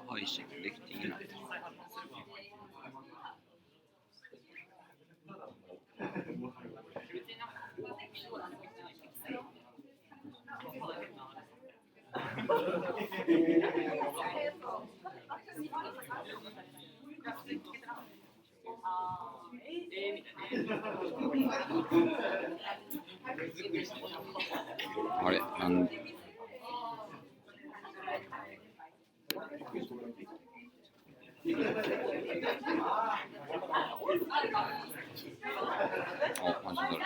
配信できていない。あれなんあ、マジだ。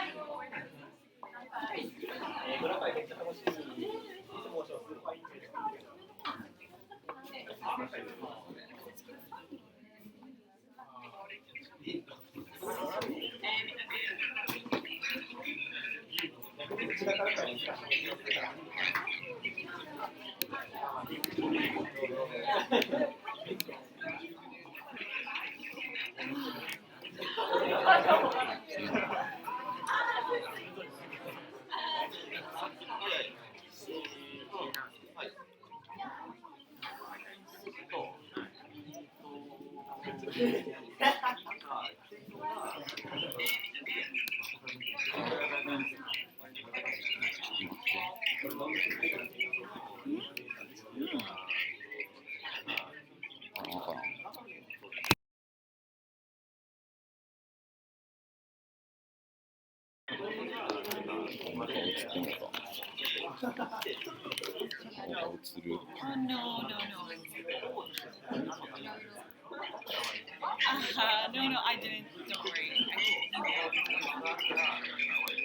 No, I didn't. Don't worry.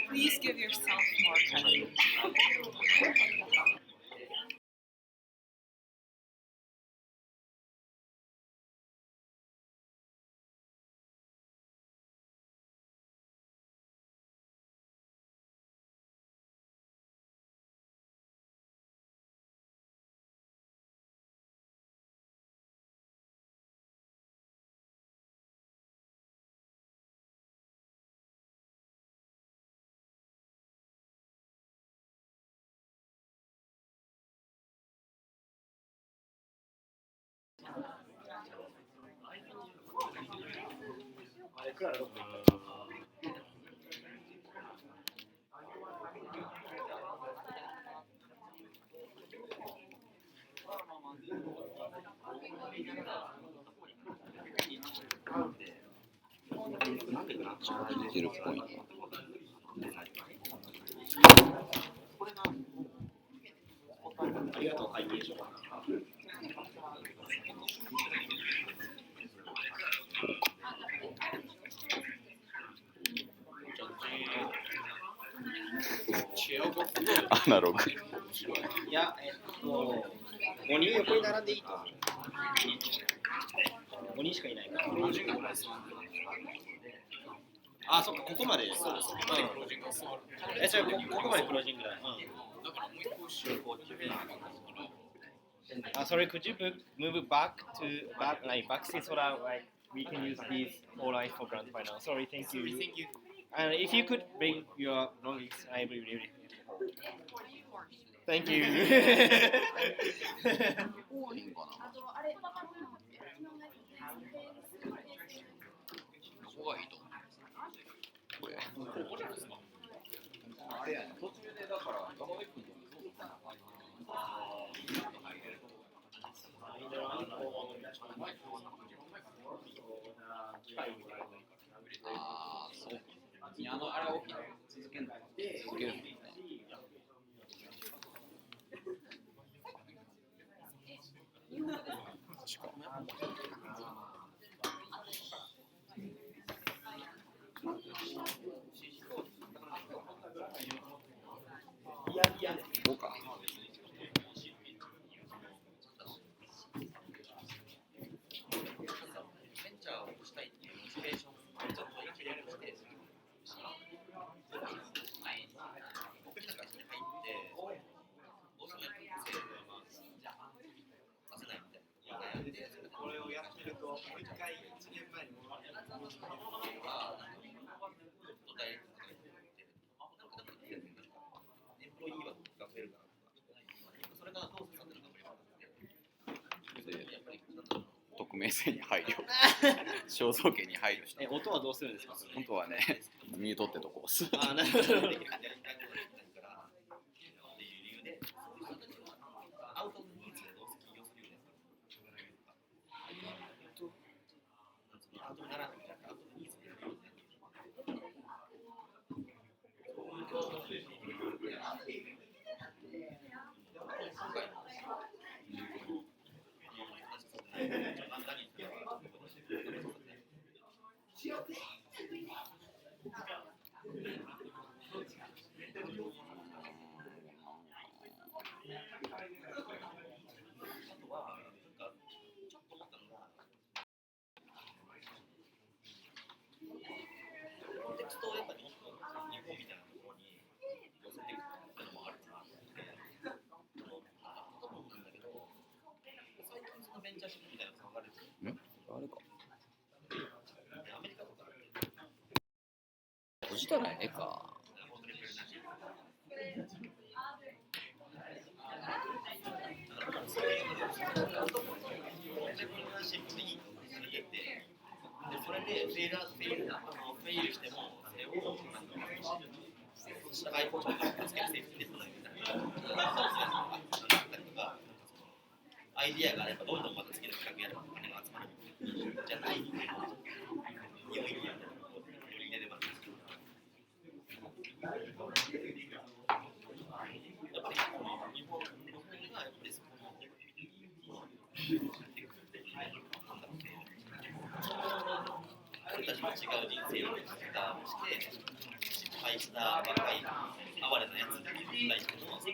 Please give yourself more credit.出てるっぽいな。ありがとう、会計書。アナログ。いや、5人横に並んでいいと思う。5人しかいないから。あ、そっか、ここまで。そうです。じゃあここまでクロージングだ。だからもう一個後ろこう決めなかった。Sorry, could you move it back to back seat so that we can use these four lines for grand final. Sorry, thank you. Sorry, thank you. And if you could bring your belongings, I will really. Thank you. ここがいいと思う。これ。あれやね、途中でだから山口君とそう。あれを続けるの。続けるの。そうか。匿名性に配慮肖像権に配慮した。音はどうするんですか？本当はね、ミュートってとこ押す。あ、なるほど。あれか。閉じたらええか。それでフェイルしても、それを社会保障がつけるセーフティーネットアイディアがあればどんどんまた次の企画やればお金が集まるじゃない良いや取り入れればやっぱり日本がやっぱりそこの俺たちも違う人生を生き方をして失敗した若い哀れなやつに対しての後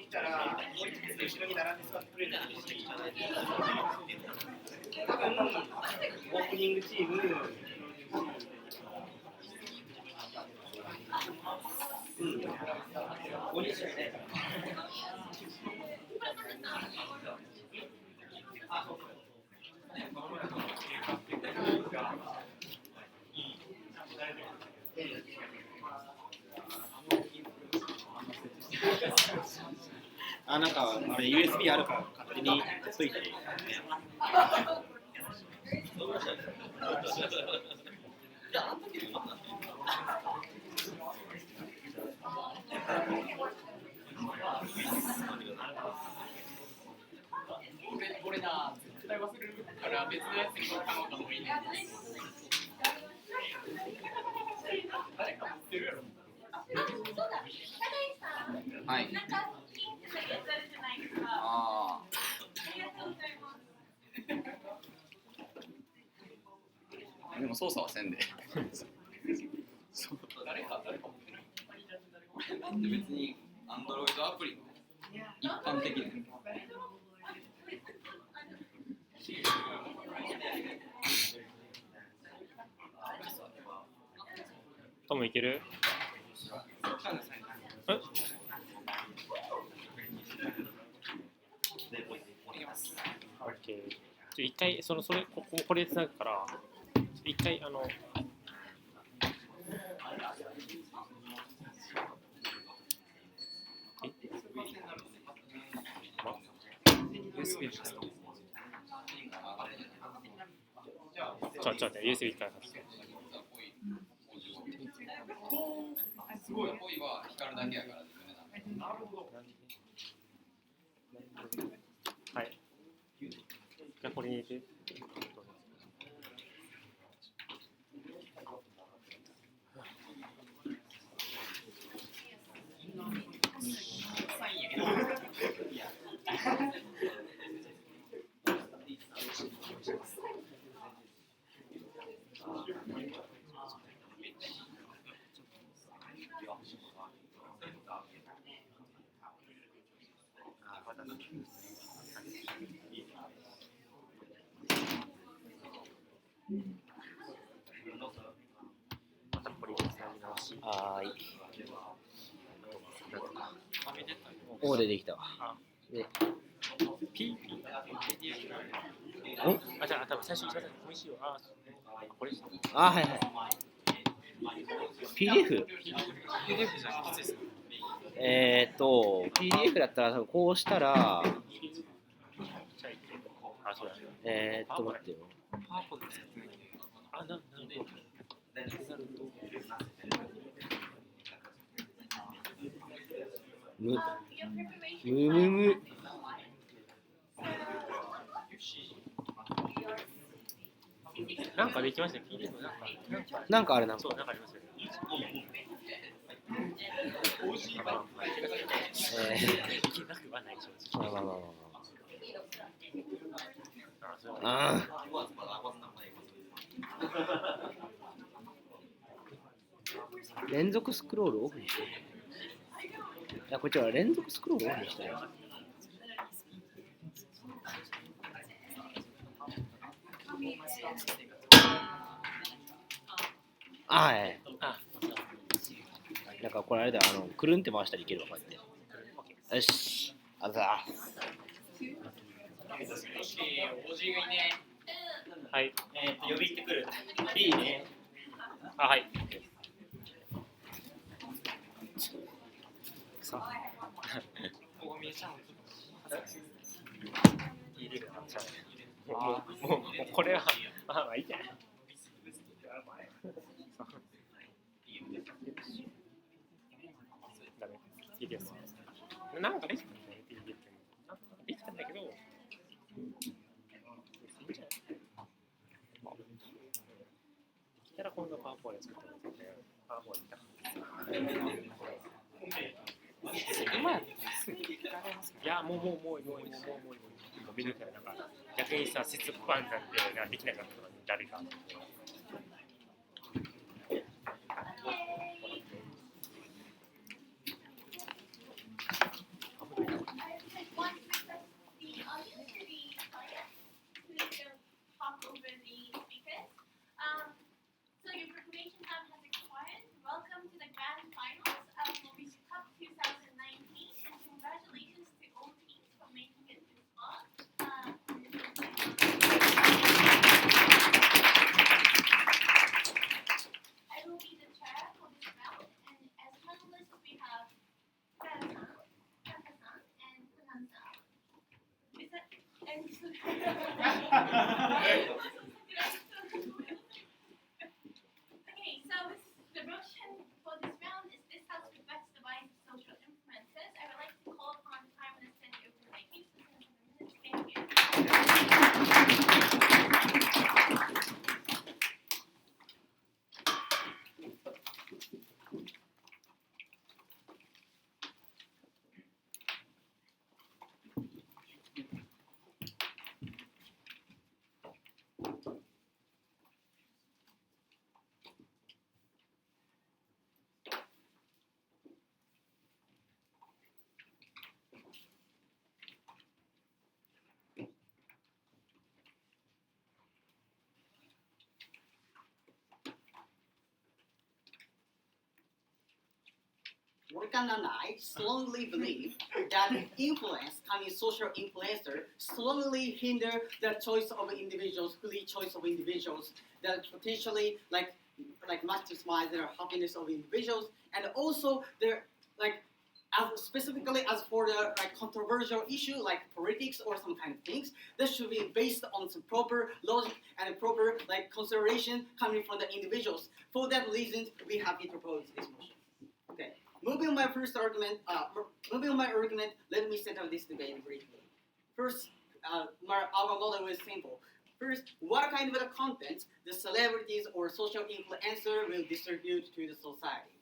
ろに並んで座ってくれる多分オープニングチーム5人ですね。あ、なんかあれ USB あるから勝手についてこれな、絶対忘れるから別のやつに買おうかもいいね。誰か持ってるやろ。はい。ああ。でも操作はせんで。誰か持ってる。だって別に Android アプリの一般的な。トムいける？オッケー。一回これつなぐから一回USB ですか？ちょっと USB 一回外して。すごい。恋は光るだけやから自分でなるほど。はい。じゃあこれに入れて。またこれでつなぎ直し。はい。おーでできたわ。で、ピーあ、じゃあ多分最初一番美味しいよ。これあ、はいはい。PDF？PDF じゃないですか。PDF だったら多分こうしたら、あ、そうだ。待ってよ。パワポで作ってない。あ、なるほど。む。なんかできましたね。PDF なんかあれなんか。そう、なんかありますよね。できなくはない正直。あ連続スクロールオフにしてる。いや、こっちは連続スクロールオフにしてる。あ、はい。なんかこれあれだよ、くるんって回したらいけるわ、こうやって。よし。あざよし、おじがいね。はい。呼び行ってくる。いいね。あ、はい。ここ見えちゃう。PDF なんちゃう。もうこれは、まあいいじゃない。ダメ。いいです。なんかできたんだよ、PDF。なんかできたんだけど、いいんじゃない？できたら今度パワーポイント作ってくださいね。パワーポイント。いや、もう見るからなんか逆にさ、節パンなんてできなかったのに誰か。Morgan and I strongly believe that influence, coming social influencer, strongly hinder the choice of individuals, free choice of individuals, that potentially like maximize their happiness of individuals, and also their specifically as for the controversial issue like politics or some kind of things, that should be based on some proper logic and proper consideration coming from the individuals. For that reason, we have to propose this motion. Okay. Moving on my argument, let me set up this debate briefly. First, our model is simple. First, what kind of the content the celebrities or social influencer will distribute to the society?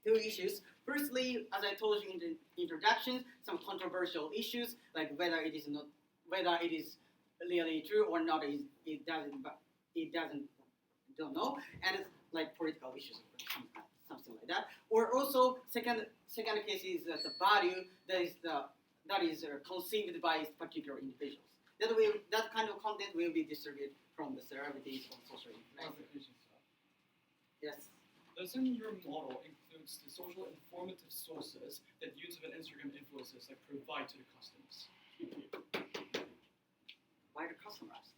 Two issues. Firstly, as I told you in the introduction, some controversial issues like whether it is really true or not. It doesn't don't know, and like political issues. Something like that, or also second case is that the value that is conceived by particular individuals. That kind of content will be distributed from the celebrities or social influencers. Yes. Doesn't your model include the social informative sources that YouTube and Instagram influencers provide to the customers? Why the customers?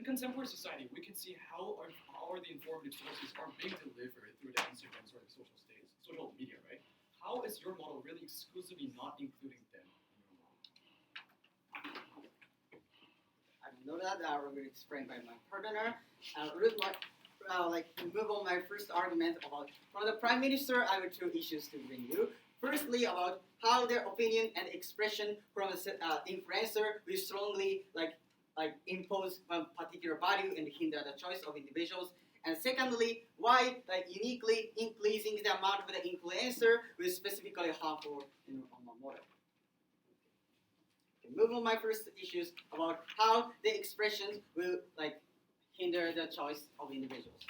contemporary society, we can see how are the informative sources are being delivered through the Instagram sort of social media, right? How is your model really exclusively not including them in your model? I know that I will explain by my partner. Move on my first argument about from the Prime Minister. I have two issues to bring you. Firstly, about how their opinion and expression from the influencer will strongly impose a particular value and hinder the choice of individuals. And secondly, why uniquely increasing the amount of the influencer will specifically harmful in my model. Okay, move on my first issues about how the expressions will hinder the choice of individuals.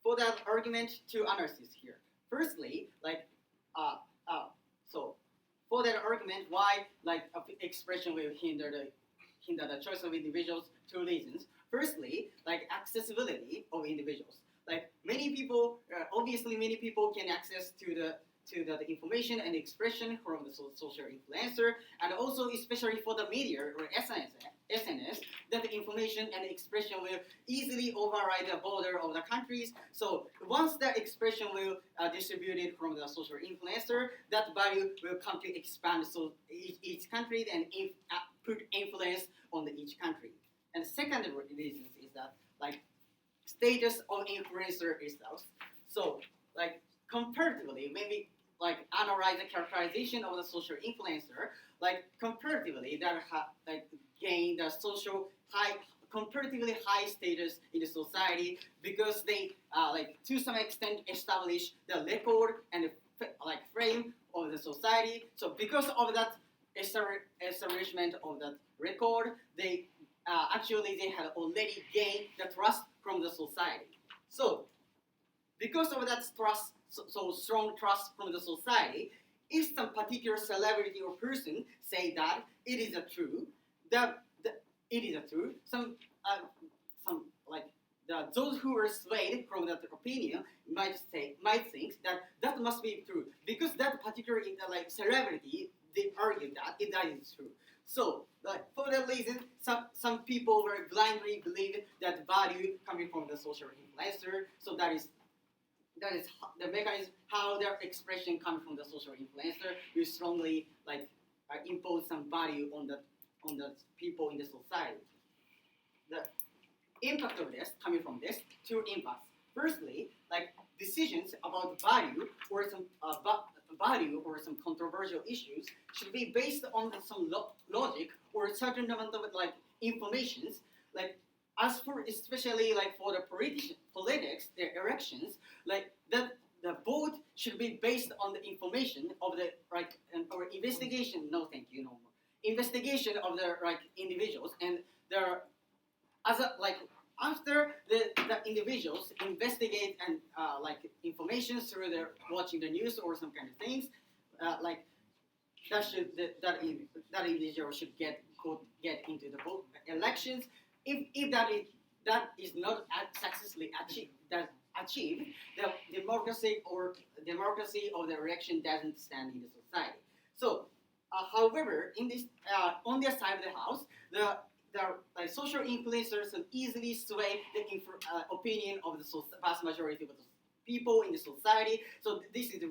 For that argument, two analyses here. Firstly, for that argument, why expression will hinder the choice of individuals, two reasons. Firstly, accessibility of individuals. Many people, obviously, many people can access to the information and expression from the social influencer, and also especially for the media or SNS, that the information and expression will easily override the border of the countries. So once the expression will distributed from the social influencer, that value will come to expand each country and put influence on each country. And the second reason is that status of influencer itself. So comparatively, maybe analyze the characterization of the social influencer, comparatively that gain the comparatively high status in the society because they to some extent establish the record and frame of the society. So because of that establishment of that record, they they had already gained the trust from the society. So because of that trust, so strong trust from the society, if some particular celebrity or person say that it is a true, those who are swayed from that opinion might think that must be true because that particular celebrity they argue that is true. So for that reason, some people will blindly believe that value coming from the social influencer. So that is the mechanism how their expression comes from the social influencer will strongly impose some value on the people in the society. The impact of this coming from this two impacts. Firstly, decisions about value or some controversial issues should be based on some logic or a certain amount of informations. As for especially for the politics, the elections, that the vote should be based on the information of the or investigation. No, thank you, no more. Investigation of the individuals and their after the individuals investigate and information through their watching the news or some kind of things, that individual should get into the vote elections. If that is not successfully achieved, the democracy of the election doesn't stand in the society. So, however, in this on the side of the house, the social influencers can easily sway the opinion of the vast majority of the people in the society. So this is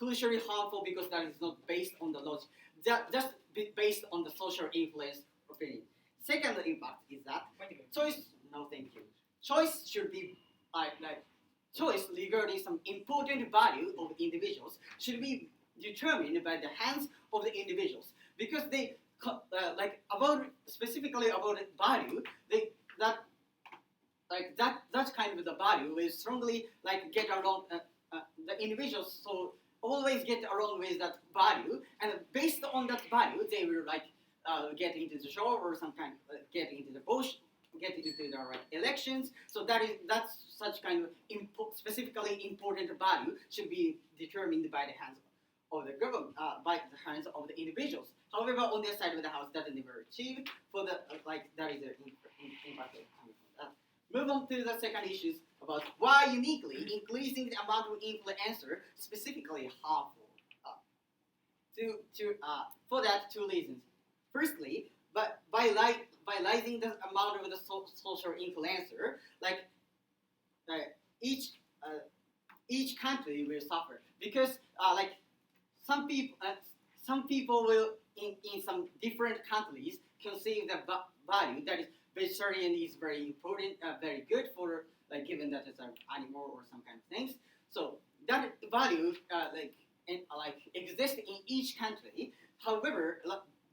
crucially harmful because that is not based on the logic, just based on the social influence opinion. Second impact is that choice. No, thank you. Choice should be choice regarding some important value of individuals should be determined by the hands of the individuals because they specifically about value. That kind of the value will strongly get along. The individuals so always get along with that value, and based on that value, they will get into the show or some kind get into the bush, get into the elections. So that's such kind of specifically important value should be determined by the hands of the government, by the hands of the individuals. However, on their side of the house, that is never achieved. For the that is the impact coming from that. Move on to the second issues about why uniquely increasing the amount of influencer specifically harmful. For that, two reasons. Firstly, but by rising the amount of the social influencer, like each country will suffer because like some people will in some different countries conceive the value that is vegetarian is very important, very good for like given that it's an animal or some kind of things. So that value like exists in each country. However,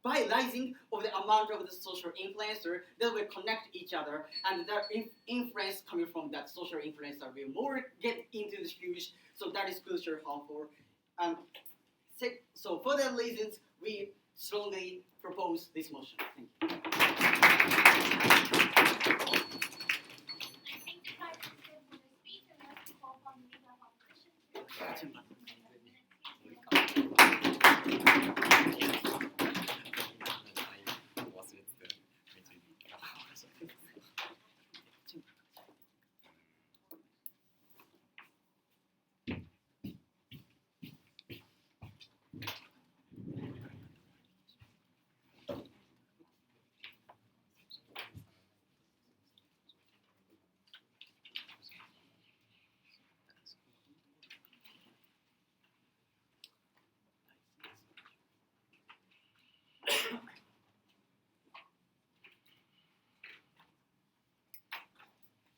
by rising of the amount of the social influencer, they will connect each other, and the influence coming from that social influencer will more get into the huge. So that is culture harmful. So for that reasons, we strongly propose this motion. Thank you.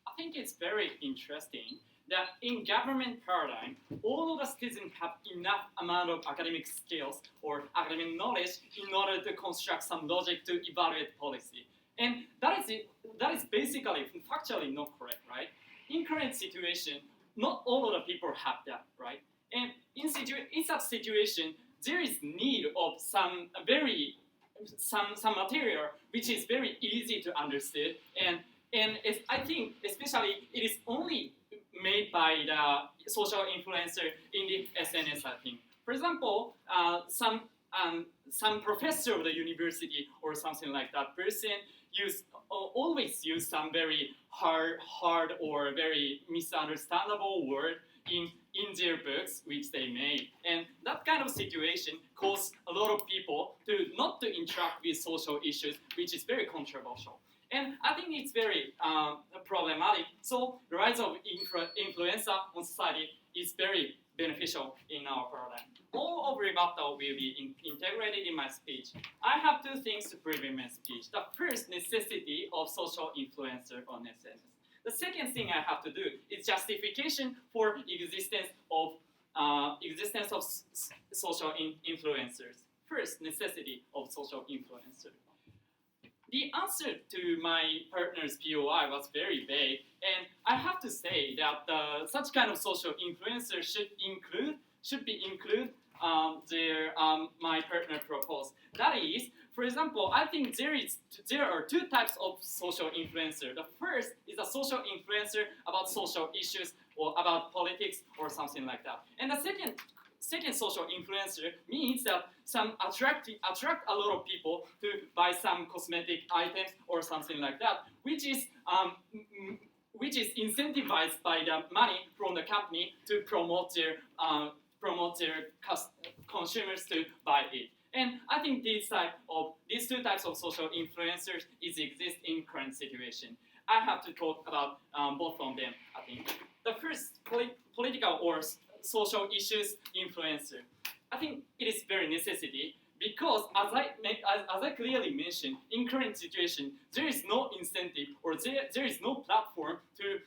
I think it's very interesting that in government paradigm, all of the citizens have enough amount of academic skills or academic knowledge in order to construct some logic to evaluate policy. And that is basically factually not correct, right? In current situation, not all of the people have that, right? And in such situation, there is need of some material which is very easy to understand, and I think especially it is only made by the social influencer in the SNS. I think, for example, some professor of the university or something like that person always use some very hard or very misunderstandable word in their books which they made, and that kind of situation caused a lot of people to not to interact with social issues, which is very controversial. And I think it's very problematic. So the rise of influenza on society is very beneficial in our paradigm. All of rebuttal will be integrated in my speech. I have two things to prevent my speech. The first, necessity of social influencer on SNS. The second thing I have to do is justification for existence of social influencers. First, necessity of social influencer. The answer to my partner's POI was very vague, and I have to say that such kind of social influencer should be included my partner proposed. That is, for example, I think there are two types of social influencer. The first is a social influencer about social issues or about politics or something like that, and the second social influencer means that some attract a lot of people to buy some cosmetic items or something like that, which is incentivized by the money from the company to promote their consumers to buy it. And I think these two types of social influencers exist in current situation. I have to talk about both of them. I think the first political or social issues influencer. I think it is very necessity because as I clearly mentioned, in current situation there is no incentive or there is no platform to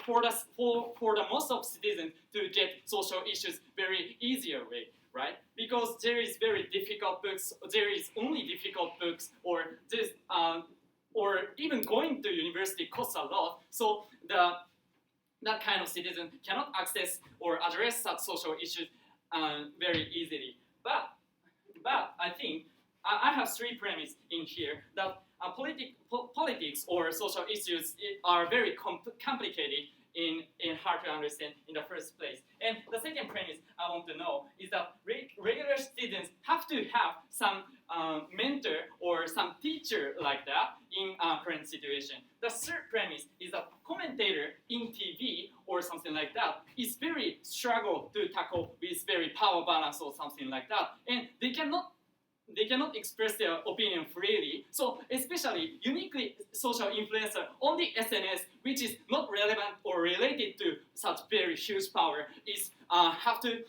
for the most of citizens to get social issues very easier way, right? Because there is very difficult books, there is only difficult books, or this or even going to university costs a lot. So that kind of citizen cannot access or address such social issues very easily. But I think I have three premises in here that politics or social issues are very complicated in hard to understand in the first place. And the second premise I want to know is that regular students have to have some mentor or some teacher like that in current situation. The third premise is that commentator in TV or something like that is very struggle to tackle with very power balance or something like that, and they cannot they cannot express their opinion freely. So especially uniquely social influencer on the SNS, which is not relevant or related to such very huge power, is have to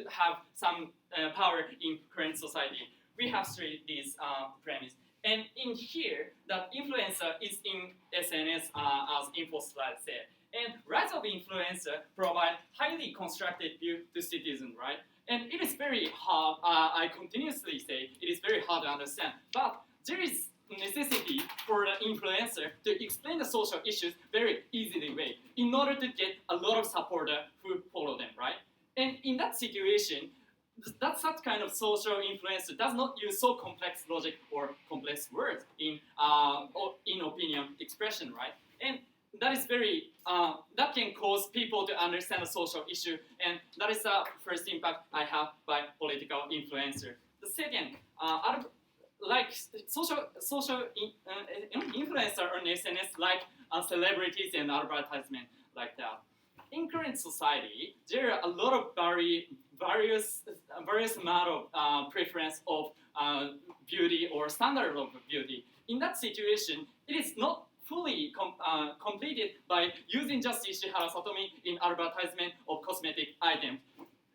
have some power in current society. We have these premise. And in here, that influencer is in SNS as info slide said. And rise of influencer provide highly constructed view to citizen, right? And it is very hard, I continuously say, it is very hard to understand. But there is necessity for the influencer to explain the social issues very easily way in order to get a lot of supporter who follow them, right? And in that situation, that such kind of social influencer does not use so complex logic or complex words in opinion expression, right? And that is very that can cause people to understand a social issue, and that is the first impact I have by political influencer. The second, like social influencer on SNS, like celebrities and advertisement like that. In current society, there are a lot of various amount of preference of beauty or standard of beauty. In that situation, it is not fully completed by using just Ishihara Satomi in advertisement of cosmetic items.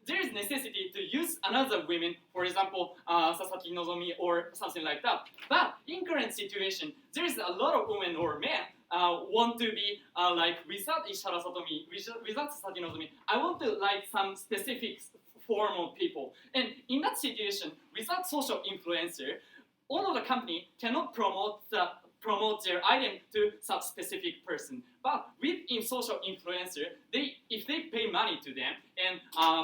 There is necessity to use another women, for example, Sasaki Nozomi or something like that. But in current situation, there is a lot of women or men want to be like without Ishihara Satomi, without Sasaki Nozomi. I want to like some specific form of people. And in that situation, without social influencer, all of the company cannot promote their item to such specific person. But with social influencer, if they pay money to them and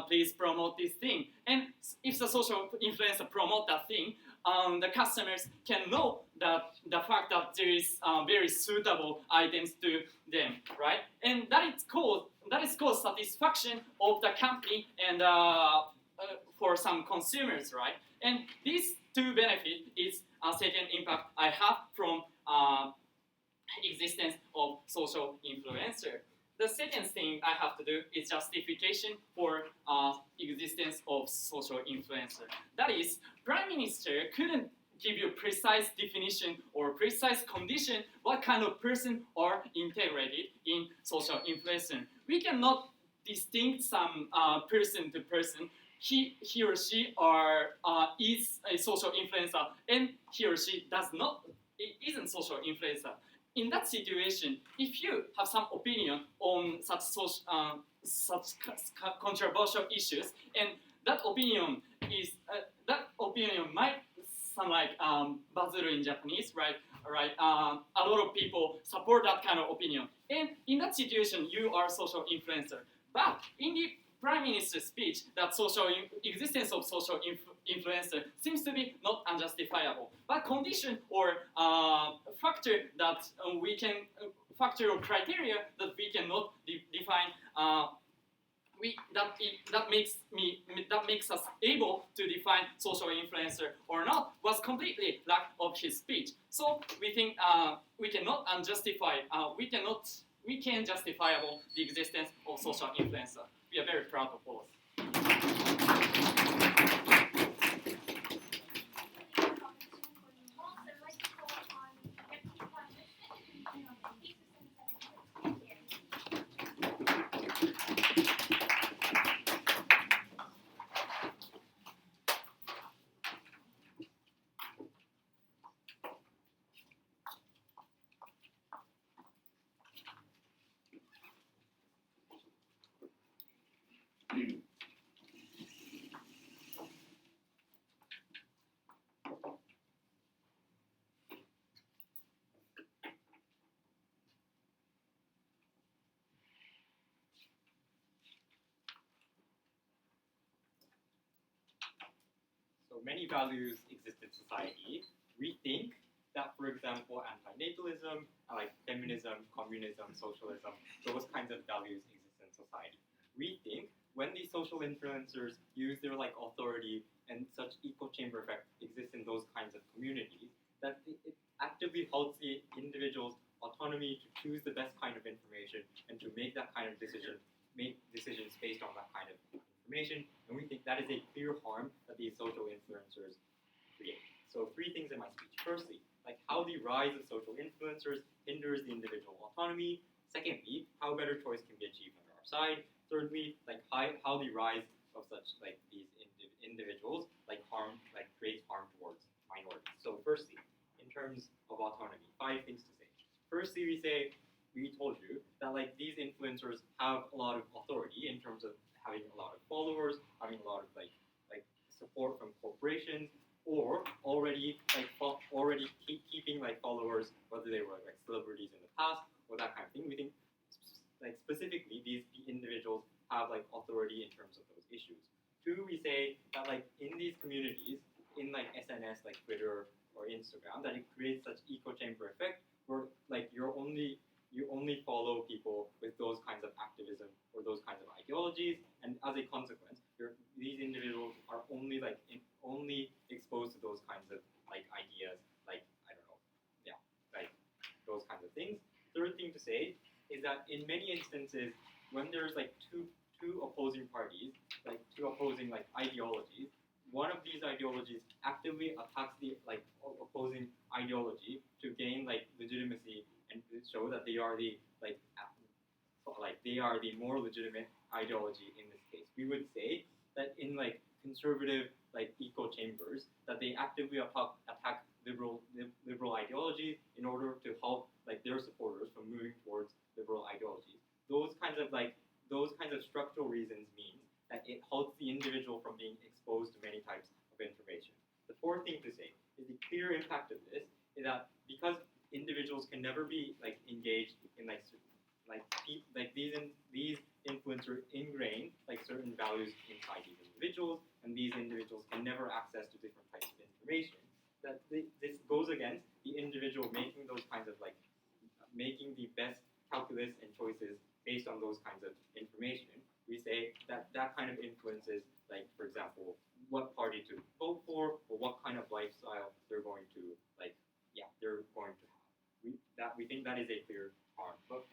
please promote this thing, and if the social influencer promote that thing, the customers can know that the fact that there is very suitable items to them, right? And that is called satisfaction of the company and for some consumers, right? And these two benefits is a second impact I have from existence of social influencer. The second thing I have to do is justification for existence of social influencer. That is, Prime Minister couldn't give you precise definition or precise condition what kind of person are integrated in social influencer. We cannot distinct some person to person. He or she is a social influencer, and he or she isn't social influencer. In that situation, if you have some opinion on such controversial issues, and that opinion might sound like bazuru in Japanese, right? A lot of people support that kind of opinion, and in that situation, you are social influencer. But in the Prime Minister's speech, that existence of social influencer seems to be not unjustifiable. But condition or factor that factor or criteria that we cannot define, that makes us able to define social influencer or not was completely lack of his speech. So we think we cannot we can justifiable the existence of social influencer. We are very proud of both. So many values exist in society. We think that, for example, antinatalism, like feminism, communism, socialism, those kinds of values exist in society. We think when these social influencers use their authority and such echo chamber effect exists in those kinds of communities, that it actively helps the individual's autonomy to choose the best kind of information and to make that kind of make decisions based on that kind of information. And we think that is a clear harm that these social influencers create. So 3 things in my speech. Firstly, like how the rise of social influencers hinders the individual autonomy. Secondly, how better choice can be achieved on our side. Thirdly, like how the rise of such like these individuals creates harm towards minorities. So firstly, in terms of autonomy, 5 things to say. Firstly, we told you that like these influencers have a lot of authority in terms of having a lot of followers, having a lot of like support from corporations, or already keeping like followers, whether they were like celebrities in the past or that kind of thing. We think like specifically these individuals have like authority in terms of those issues. 2, we say that like in these communities, in like SNS like Twitter or Instagram, that it creates such echo chamber effect where like you only follow people with those kinds of activism or those kinds of ideologies, and as a consequence, these individuals are only exposed to those kinds of like ideas, like I don't know, yeah, like those kinds of things. Third thing to say is that in many instances, when there's like two opposing parties, like 2 opposing like ideologies, one of these ideologies actively attacks the like opposing ideology to gain like legitimacy and show that they are the they are the more legitimate ideology in this case. We would say that in like conservative like echo chambers, that they actively attack liberal ideologies in order to help like their supporters from moving towards liberal ideologies. Those kinds of structural reasons mean that it halts the individual from being exposed to many types of information. The 4th thing to say is the clear impact of this is that because individuals can never be like engaged in these influencers ingrain like certain values inside these individuals, and these individuals can never access to different types of information. That this goes against the individual making those kinds of like making the best calculus and choices based on those kinds of information. We say that kind of influences, like for example, what party to vote for or what kind of lifestyle they're going to they're going to have. We think that is a clear harm. But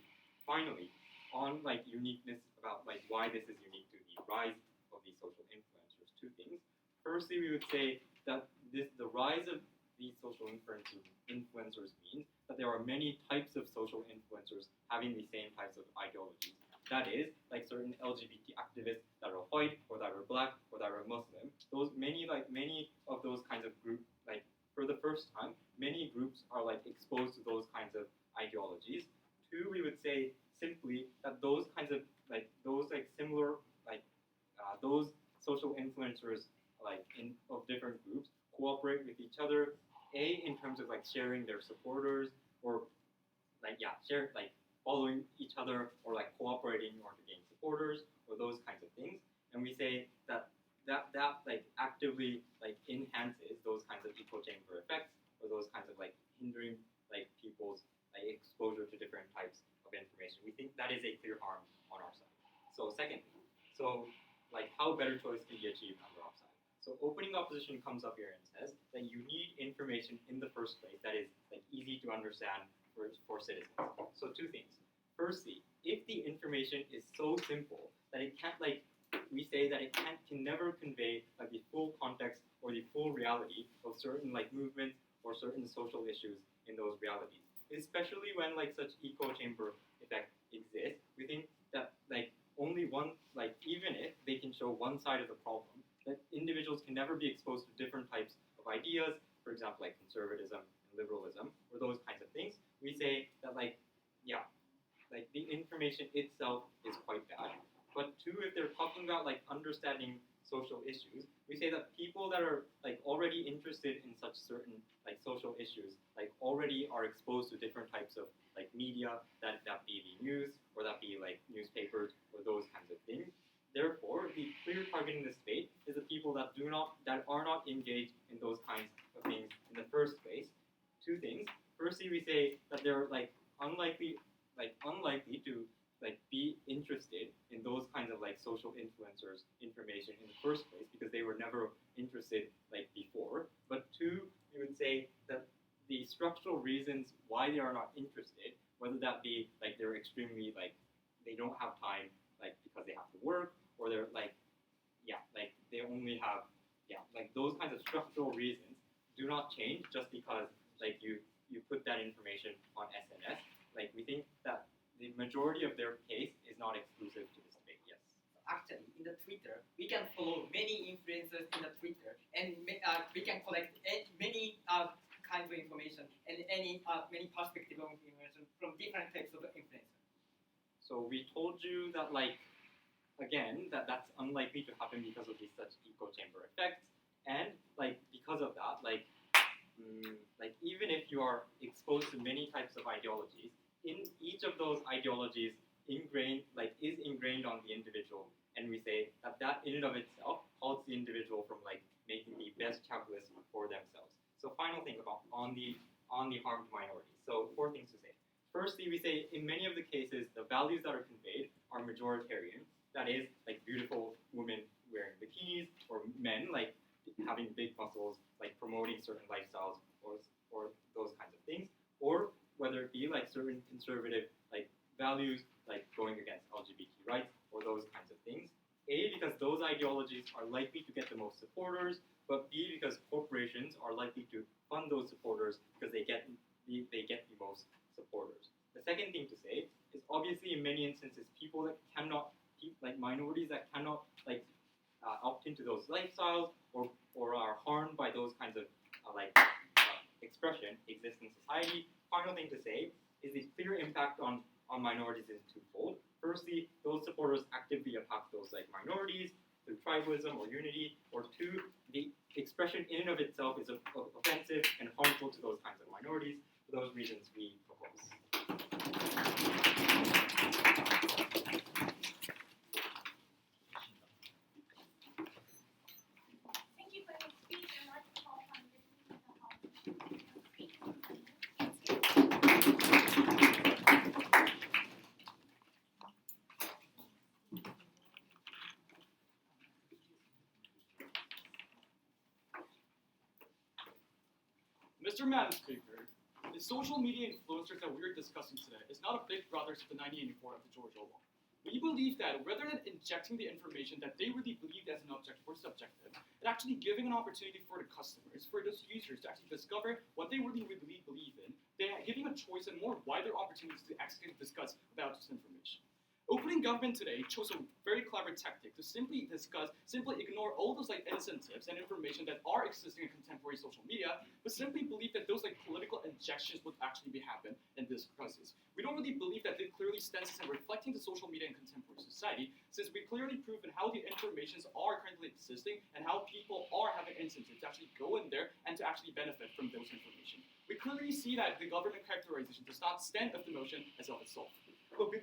finally, on like uniqueness about like why this is unique to the rise of these social influencers, 2 things. Firstly, we would say that the rise of these social influencers means that there are many types of social influencers having the same types of ideologies. That is, like certain LGBT activists that are white or that are black or that are Muslim. Many of those kinds of groups, like for the first time, many groups are like exposed to those kinds of ideologies. 2, we would say simply that those kinds of similar those social influencers of different groups cooperate with each other. In terms of like sharing their supporters or following each other or like cooperating in order to gain supporters or those kinds of things. And we say that like actively like enhances those kinds of echo chamber effects or those kinds of like hindering like people's like exposure to different types of information. We think that is a clear harm on our side. So secondly, like how better choice can be achieved on our side. So opening opposition comes up here and says that you need information in the first place that is like easy to understand for citizens. So 2 things. Firstly, if the information is so simple that it can't we say that it can never convey like the full context or the full reality of certain like movements or certain social issues in those realities. Especially when like such echo chamber effect exists, we think that like only one even if they can show one side of the problem, that individuals can never be exposed to different types of ideas, for example, like conservatism and liberalism, or those kinds of things. We say that the information itself is quite bad. But 2, if they're talking about like understanding social issues, we say that people that are like already interested in such certain like social issues, like already are exposed to different types of like media, that be the news or that be like newspapers or those kinds of things. Therefore, the clear target in this debate is the people that are not engaged in those kinds of things in the first place. 2 things. Firstly, we say that they're like unlikely to like be interested in those kinds of like social influencers information in the first place because they were never interested like before. But 2, we would say that the structural reasons why they are not interested, whether that be like they're extremely like they don't have time like because they have to work, or they're they only have those kinds of structural reasons do not change just because like you put that information on SNS. Like we think that the majority of their case is not exclusive to this debate. Yes. Actually, in the Twitter, we can follow many influencers in the Twitter, and we can collect many kinds of information and many perspectives of information from different types of influencers. So we told you that like again that's unlikely to happen because of these such echo chamber effects, and like because of that like even if you are exposed to many types of ideologies, in each of those ideologies is ingrained on the individual, and we say that in and of itself halts the individual from like making the best calculus for themselves. So final thing about on the harmed minorities. So 4 things to say. Firstly, we say in many of the cases the values that are conveyed are majoritarian. That is like beautiful women wearing bikinis, or men like having big muscles, like promoting certain lifestyles or those kinds of things, or whether it be like certain conservative like values like going against LGBT rights or those kinds of things. A, because those ideologies are likely to get the most supporters, but B, because corporations are likely to fund those supporters because they get the most supporters. The second thing to say is obviously in many instances minorities that cannot opt into those lifestyles or are harmed by those kinds of expression exist in society. Final thing to say is the clear impact on minorities is twofold. Firstly, those supporters actively attack those minorities through tribalism or unity, or 2, the expression in and of itself is offensive and harmful to those kinds of minorities. For those reasons, we propose. Thank you for your speech, and let's call on the Mr. Madam Speaker, the social media influencers that we're discussing today is not a big brother to the 1984 of the Georgia law. We believe that rather than injecting the information that they really believed as an objective or subjective, and actually giving an opportunity for the customers, for those users to actually discover what they really believe in, they're giving a choice and more wider opportunities to actually discuss about this information. Opening government today chose a very clever tactic to simply ignore all those incentives and information that are existing in contemporary social media, but simply believe that those political injections would actually happen in this crisis. We don't really believe that it clearly stands as reflecting the social media in contemporary society, since we clearly proven how the informations are currently existing and how people are having incentive to actually go in there and to actually benefit from those information. We clearly see that the government characterization does not stand of the motion as of itself. But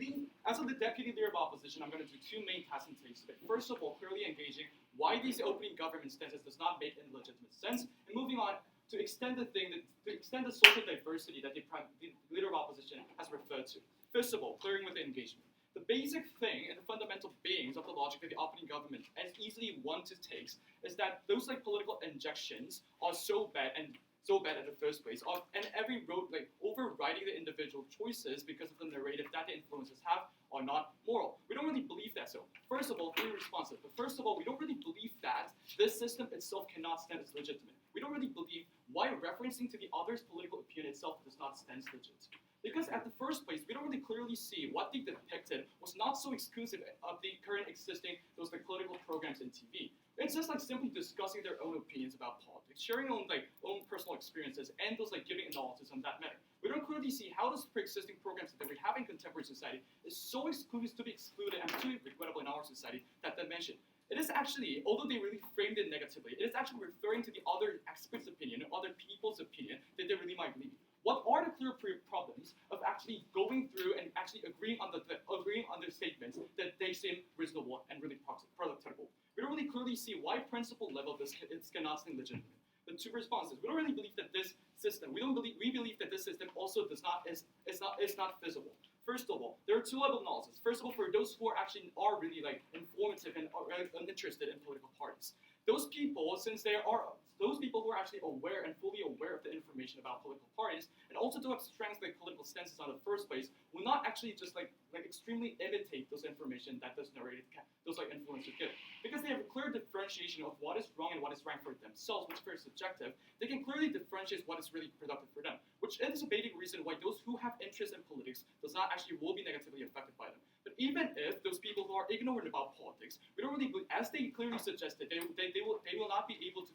as of the deputy leader of opposition, I'm going to do 2 main tasks in today's debate. First of all, clearly engaging why these opening government stances does not make any legitimate sense, and moving on to extend the social diversity that the leader of opposition has referred to. First of all, clearing with the engagement. The basic thing and the fundamental beings of the logic of the opening government, as easily one to takes, is that those political injections are so bad in the first place, and every road overriding the individual choices because of the narrative that the influencers have are not moral. We don't really believe that. So first of all, be responsive. But first of all, we don't really believe that this system itself cannot stand as legitimate. We don't really believe why referencing to the other's political opinion itself does not stand as legit. Because at the first place, we don't really clearly see what they depicted was not so exclusive of the current existing political programs in TV. It's just simply discussing their own opinions about politics, sharing own personal experiences, and those giving analysis on that matter. We don't clearly see how those pre-existing programs that we have in contemporary society is so exclusive to be excluded and too regrettable in our society that they mentioned. It is actually, although they really framed it negatively, it is actually referring to the other experts' opinion, other people's opinion that they really might believe. What are the clear problems of actually going through and actually agreeing on the statements that they seem reasonable and really productive? We don't really clearly see why principle level this cannot stand legitimate. The 2 responses. We don't really believe that this system. We believe that this system also is not feasible. First of all, there are 2 level analysis. First of all, for those who are really informative and are interested in political parties. Those people who are actually aware and fully aware of the information about political parties, and also do have strength political stances on the first place, will not actually just extremely imitate those information that those influencers give, because they have a clear differentiation of what is wrong and what is right for themselves, which is very subjective, they can clearly differentiate what is really productive for them, which is a basic reason why those who have interest in politics will be negatively affected by them. But even if those people who are ignorant about politics, we don't really believe, as they clearly suggested, they will not be able to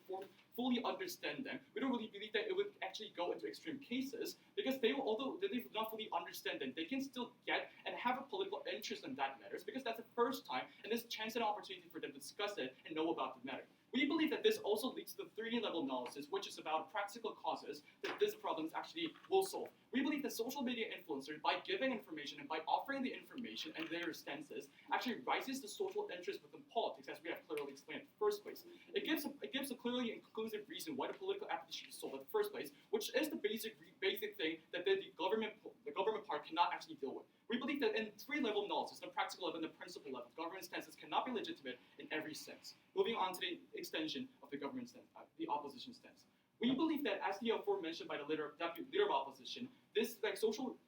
fully understand them. We don't really believe that it would actually go into extreme cases, because although they do not fully understand them, they can still get and have a political interest in that matters, because that's the first time, and there's a chance and opportunity for them to discuss it and know about the matter. We believe that this also leads to the 3D-level analysis, which is about practical causes that this problem actually will solve. We believe that social media influencers, by giving information and by offering the information and their stances, actually raises the social interest within politics, as we have clearly explained in the first place. It gives a clearly and conclusive reason why the political apathy should be solved in the first place, which is the basic thing that the government part cannot actually deal with. We believe that in 3-level analysis, the practical level and the principle level, government stances cannot be legitimate in every sense. Moving on to the extension of the government stance, the opposition stance. We believe that, as the aforementioned by the leader of opposition, this social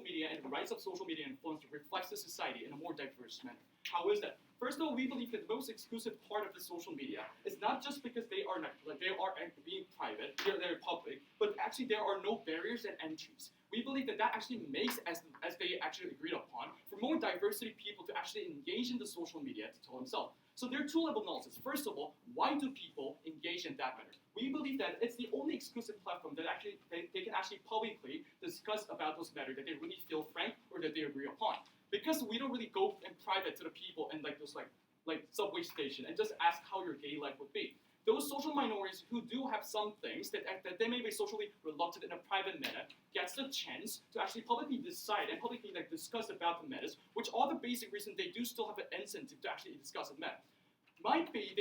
media and the rise of social media influence reflects the society in a more diverse manner. How is that? First of all, we believe that the most exclusive part of the social media is not just because they are being private, they're public, but actually there are no barriers and entries. We believe that actually makes, as they actually agreed upon, for more diversity people to actually engage in the social media to tell themselves. So there are 2-level analysis. First of all, why do people engage in that manner? We believe that it's the only exclusive platform that actually they can actually publicly discuss about those matters that they really feel frank or that they agree upon. Because we don't really go in private to the people in those subway station and just ask how your gay life would be. Those social minorities who do have some things that they may be socially reluctant in a private manner gets the chance to actually publicly decide and publicly discuss about the matters, which are the basic reason they do still have an incentive to actually discuss the matter. Might be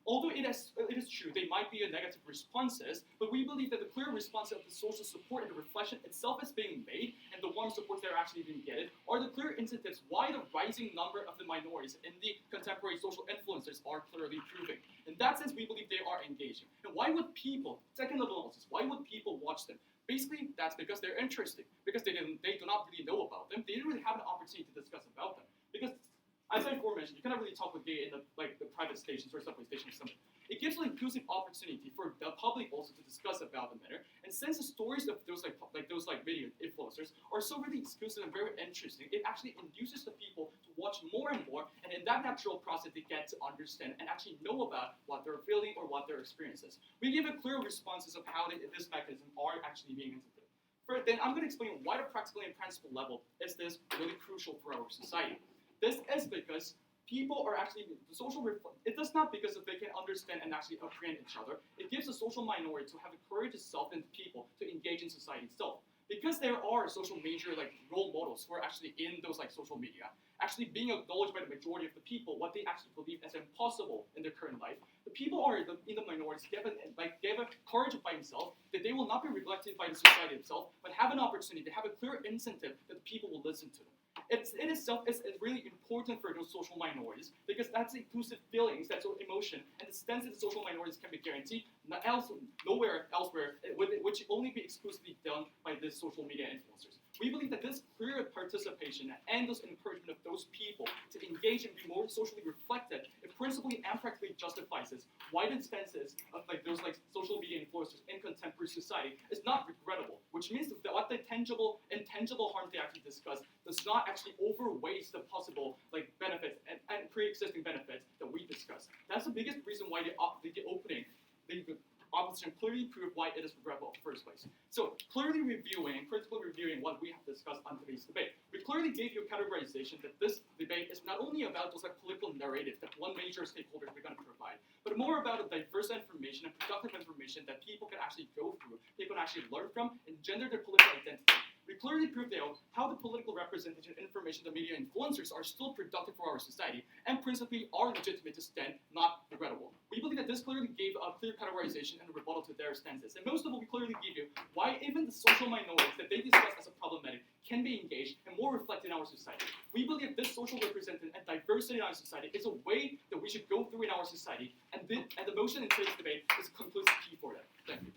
although it is true, they might be a negative responses, but we believe that the clear response of the social support and the reflection itself is being made, and the warm supports that are actually being getting, are the clear incentives why the rising number of the minorities in the contemporary social influencers are clearly proving. In that sense, we believe they are engaging. And why would people, second level analysis, why would people watch them? Basically, that's because they're interesting, because they do not really know about them, they didn't really have an opportunity to discuss about them. Because, as I aforementioned, you cannot really talk with gay in the private stations or subway stations or something. It gives an inclusive opportunity for the public also to discuss about the matter. And since the stories of those media influencers are so really exclusive and very interesting, it actually induces the people to watch more and more, and in that natural process they get to understand and actually know about what they're feeling or what their experiences. We give a clear responses of how this mechanism are actually being instituted. Then I'm going to explain why the practical and principle level is this really crucial for our society. This is because people are actually, it does not because they can understand and actually apprehend each other. It gives a social minority to have the courage itself and people to engage in society itself. Because there are social major role models who are actually in those social media, actually being acknowledged by the majority of the people, what they actually believe as impossible in their current life, the people are in the minorities give a courage by themselves that they will not be neglected by the society itself, but have an opportunity to have a clear incentive that the people will listen to them. In itself is really important for those social minorities because that's inclusive feelings, that's emotion, and the stance that the social minorities can be guaranteed nowhere elsewhere, which only be exclusively done by this social media influencers. We believe that this clear participation and this encouragement of those people to engage and be more socially reflected, it principally and practically justifies why the stances of those social media influencers in contemporary society is not regrettable, which means that what the tangible and intangible harm they actually discuss does not actually overweigh the possible benefits and pre-existing benefits that we discuss. That's the biggest reason why the opposition clearly proved why it is regrettable in the first place. So critically reviewing what we have discussed on today's debate, we clearly gave you a categorization that this debate is not only about those political narratives that one major stakeholder is going to provide, but more about a diverse information and productive information that people can actually go through, people can actually learn from, and gender their political identity. We clearly proved how the political representation and information the media influencers are still productive for our society and principally are legitimate to stand, not regrettable. We believe that this clearly gave a clear categorization and a rebuttal to their stances. And most of all, we clearly give you why even the social minorities that they discuss as a problematic can be engaged and more reflected in our society. We believe this social representation and diversity in our society is a way that we should go through in our society, and the motion in today's debate is a conclusive key for that. Thank you.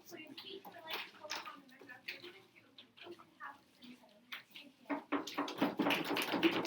So your feet are like to go on the record. You can have it in the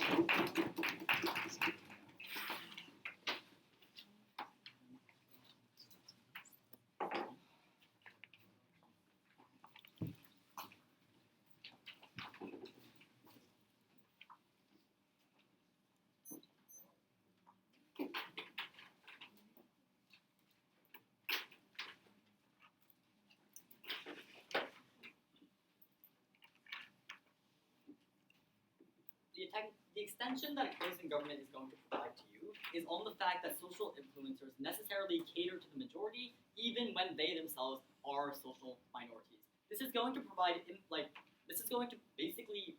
the extension that closing government is going to provide to you is on the fact that social influencers necessarily cater to the majority, even when they themselves are social minorities. This is going to provide, this is going to basically,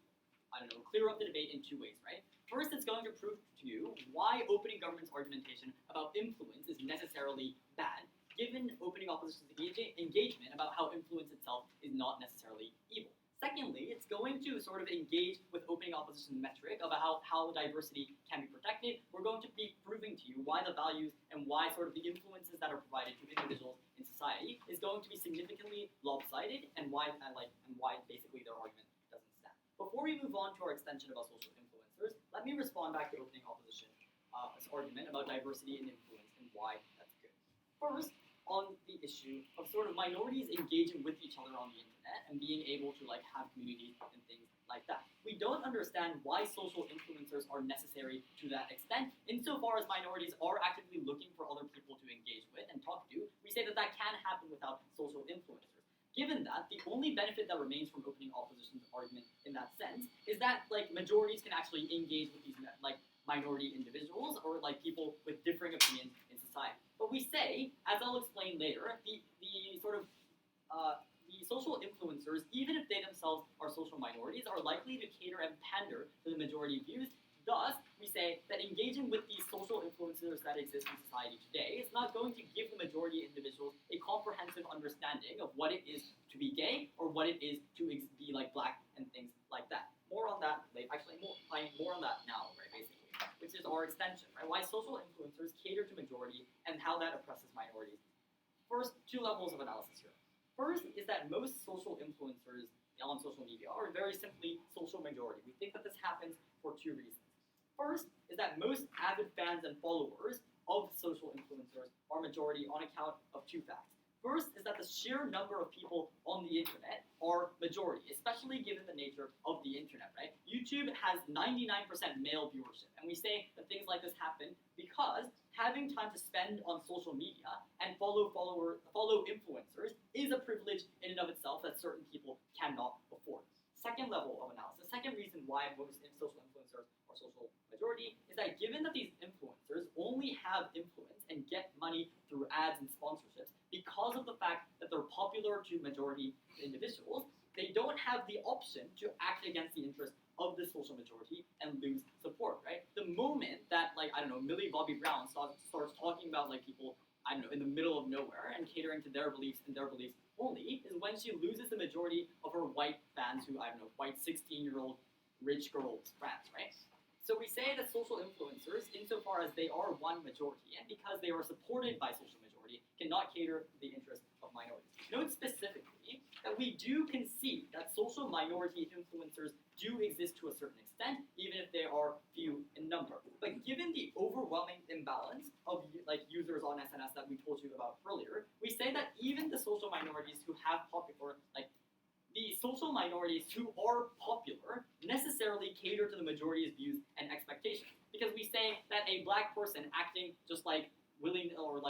clear up the debate in two ways, right? First, it's going to prove to you why opening government's argumentation about influence is necessarily bad, given opening opposition's engagement about how influence itself is not necessarily evil. Secondly, it's going to sort of engage with opening opposition metric about how diversity can be protected. We're going to be proving to you why the values and why sort of the influences that are provided to individuals in society is going to be significantly lopsided, and why basically their argument doesn't stand. Before we move on to our extension about social influencers, let me respond back to opening opposition's argument about diversity and influence and why that's good. First, on the issue of sort of minorities engaging with each other on the internet and being able to have communities and things like that. We don't understand why social influencers are necessary to that extent. Insofar as minorities are actively looking for other people to engage with and talk to, we say that that can happen without social influencers. Given that, the only benefit that remains from opening opposition's argument in that sense is that majorities can actually engage with these minority individuals or people with differing opinions in society. But we say, as I'll explain later, the social influencers, even if they themselves are social minorities, are likely to cater and pander to the majority views. Thus, we say that engaging with these social influencers that exist in society today is not going to give the majority individuals a comprehensive understanding of what it is to be gay or what it is to be black and things like that. More on that later. Actually, more on that now, right? Basically, which is our extension, right? Why social influencers cater to majority and how that oppresses minorities. First, two levels of analysis here. First is that most social influencers on social media are very simply social majority. We think that this happens for two reasons. First is that most avid fans and followers of social influencers are majority on account of two facts. First is that the sheer number of people on the internet are majority, especially given the nature of the internet, right? YouTube has 99% male viewership, and we say that things like this happen because having time to spend on social media and follow influencers is a privilege in and of itself that certain people cannot afford. Second level of analysis, second reason why most social influencers are social majority is that given that these influencers only have influence and get money through ads and sponsorships because of the fact that they're popular to majority individuals, they don't have the option to act against the interests of the social majority and lose support, right? The moment that, Millie Bobby Brown starts talking about, people, in the middle of nowhere and catering to their beliefs and their beliefs only is when she loses the majority of her white fans who, white 16-year-old rich girls fans, right? So we say that social influencers, insofar as they are one majority, and because they are supported by social majority, cannot cater to the interests of minorities. Note specifically that we do concede that social minority influencers do exist to a certain extent, even if they are few in number. But given the overwhelming imbalance of users on SNS that we told you about earlier, we say that even the social minorities who have popular, the social minorities who are popular necessarily cater to the majority's views and expectations. Because we say that a black person acting just willing or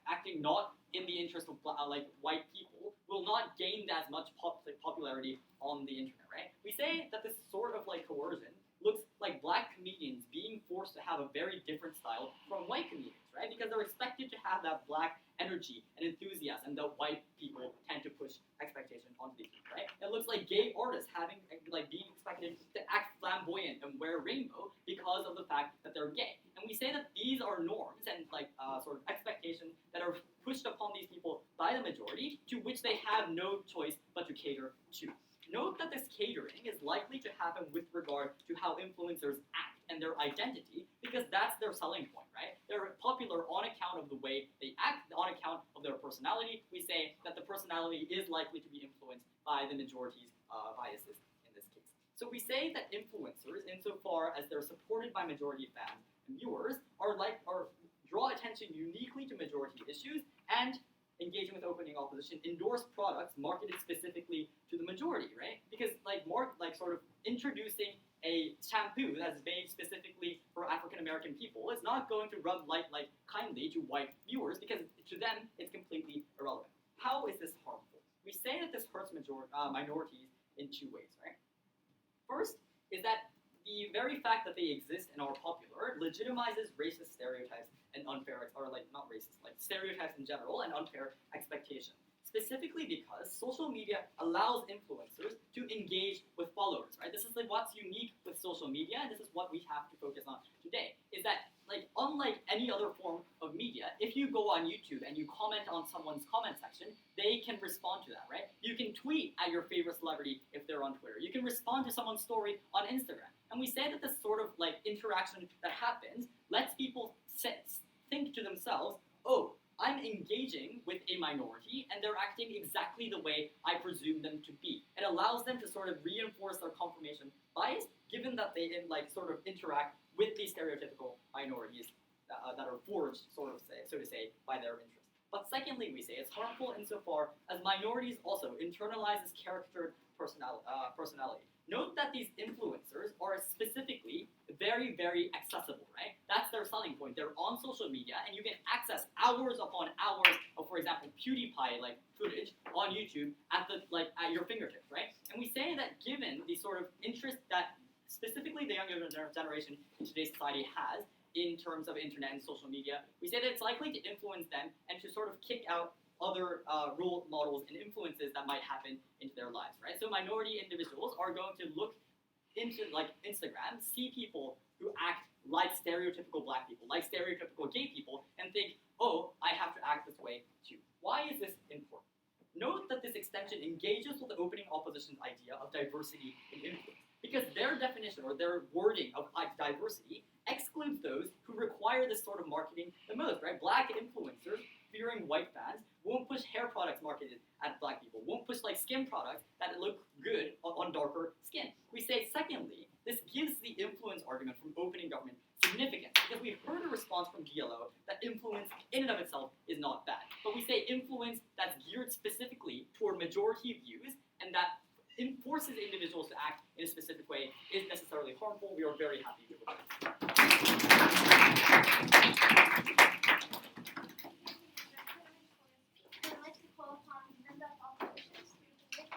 acting not in the interest of white people will not gain as much popularity on the internet, right? We say that this sort of coercion looks like black comedians being forced to have a very different style from white comedians, right? Because they're expected to have that black energy and enthusiasm that white people tend to push expectation onto these people, right? It looks like gay artists having being expected to act flamboyant and wear rainbow because of the fact that they're gay. And we say that these are norms and sort of expectations that are pushed upon these people by the majority, to which they have no choice but to cater to. Note that this catering is likely to happen with regard to how influencers act and their identity, because that's their selling point, right? They're popular on account of the way they act, on account of their personality. We say that the personality is likely to be influenced by the majority's biases in this case. So we say that influencers, insofar as they're supported by majority fans and viewers, are draw attention uniquely to majority issues and engaging with opening opposition, endorse products marketed specifically to the majority, right? Because sort of introducing a shampoo that's made specifically for African American people is not going to rub kindly to white viewers, because to them it's completely irrelevant. How is this harmful? We say that this hurts minorities in two ways, right? First is that the very fact that they exist and are popular legitimizes racist stereotypes and unfair, or like not racist, like stereotypes in general and unfair expectations. Specifically because social media allows influencers to engage with followers, right? This is like what's unique with social media, and this is what we have to focus on today, is that like unlike any other form of media, if you go on YouTube and you comment on someone's comment section, they can respond to that, right? You can tweet at your favorite celebrity if they're on Twitter. You can respond to someone's story on Instagram. And we say that this sort of like interaction that happens lets people think to themselves, oh, I'm engaging with a minority and they're acting exactly the way I presume them to be. It allows them to sort of reinforce their confirmation bias, given that they like sort of interact with these stereotypical minorities that are forged, so to say, by their interests. But secondly, we say it's harmful insofar as minorities also internalize this caricatured personality. Note that these influencers are specifically very, very accessible, right? That's their selling point. They're on social media, and you can access hours upon hours of, for example, PewDiePie like footage on YouTube at your fingertips, right? And we say that given the sort of interest that specifically the younger generation in today's society has in terms of internet and social media, we say that it's likely to influence them and to sort of kick out other role models and influences that might happen into their lives, right? So minority individuals are going to look into like Instagram, see people who act like stereotypical black people, like stereotypical gay people, and think, oh, I have to act this way too. Why is this important? Note that this extension engages with the opening opposition's idea of diversity in influence, because their definition or their wording of diversity excludes those who require this sort of marketing the most, right? Black influencers fearing white fans won't push hair products marketed at black people, won't push like skin products that look good on darker skin. We say, secondly, this gives the influence argument from opening government significance, because we've heard a response from DLO that influence in and of itself is not bad. But we say influence that's geared specifically toward majority views and that forces individuals to act in a specific way is necessarily harmful. We are very happy with that. I'd like to call upon member of oppositions to make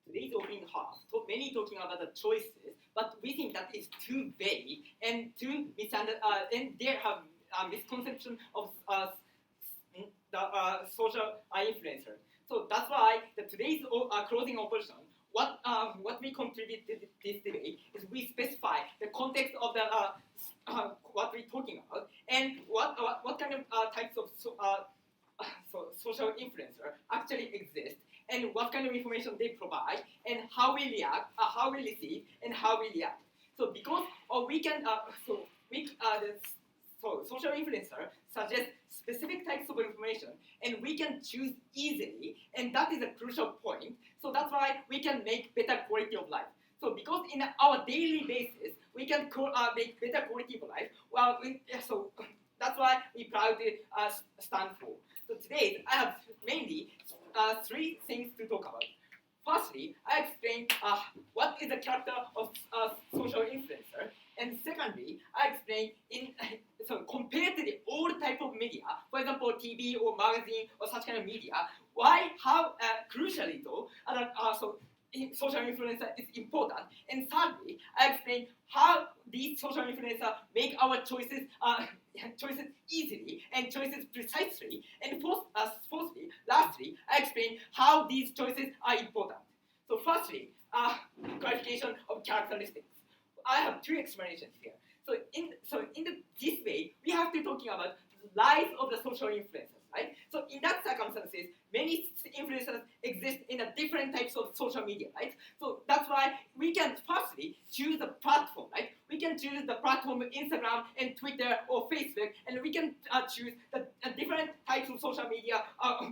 Today's opening half, many talking about the choices, but we think that is too vague and too misunderstood, and there have misconception of the social influencer. So that's why today's closing opposition, what we contribute to this debate is we specify the context of the what we're talking about and what kind of types of social influencer actually exist, and what kind of information they provide, and how we react, how we receive, and how we react. So because we can, social influencer suggest specific types of information, and we can choose easily, and that is a crucial point. So that's why we can make better quality of life. So because in our daily basis, we can make better quality of life. Well, so that's why we proudly stand for. So today, I have mainly three things to talk about. Firstly, I explain what is the character of social influencer, and secondly, I explain compared to the old type of media, for example, TV or magazine or such kind of media, how crucially though, social influencer is important. And thirdly, I explain how these social influencers make our choices choices easily and choices precisely. And fourthly, lastly, I explain how these choices are important. So firstly, clarification of characteristics. I have two explanations here. This way, we have to talking about the rise of the social influencers, right? So in that circumstances, many influencers exist in a different types of social media, right? So that's why we can firstly choose the platform, right? We can choose the platform of Instagram and Twitter or Facebook, and we can choose the different types of social media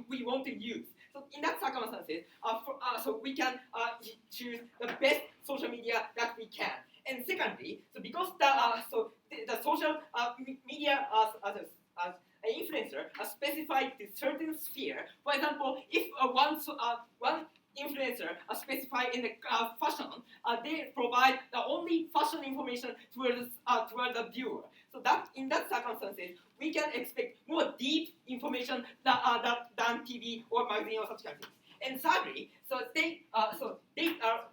we want to use. So in that circumstances, so we can choose the best social media that we can. And secondly, so because the social media as an influencer are specified to certain sphere. For example, if one influencer are specified in the fashion, they provide the only fashion information towards the viewer. So that in that circumstances, we can expect more deep information than TV or magazine or such kind of things. And thirdly,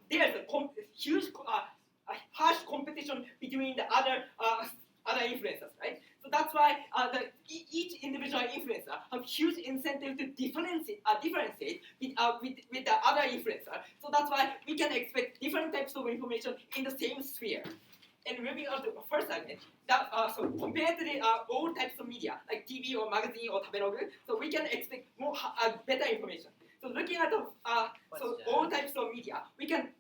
there's a huge harsh competition between the other influencers, right? So that's why each individual influencer have huge incentive to differentiate with the other influencer. So that's why we can expect different types of information in the same sphere. And moving on to the first segment, so compared to the all types of media like TV or magazine or tabelog, so we can expect more better information. So looking at the all types of media, we can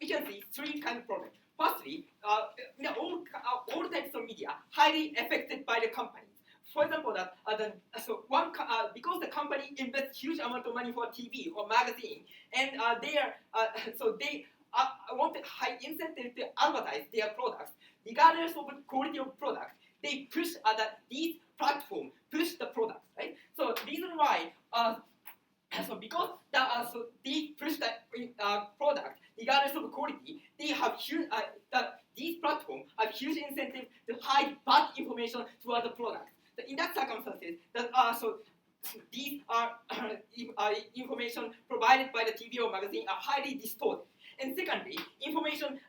see three kind of problems. Firstly, all types of media highly affected by the companies. For example, because the company invests huge amount of money for TV or magazine, and they want a high incentive to advertise their products, regardless of the quality of product. They push these platforms push the products, right? So reason why. Because they push the product regardless of quality, they have huge. These platforms have huge incentive to hide bad information toward the product. So in that circumstances, these are information provided by the TV or magazine are highly distorted. And secondly, information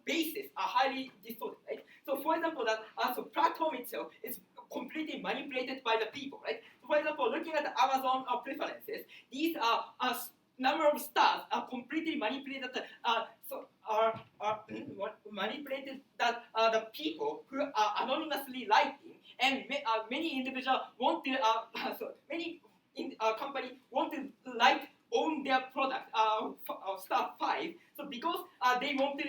bases are highly distorted, right? So for example, platform itself is completely manipulated by the people, right? So for example, looking at the Amazon preferences, these number of stars are completely manipulated. Manipulated that the people who are anonymously liking, and many individuals want to company want to like own their product star 5. So because they want to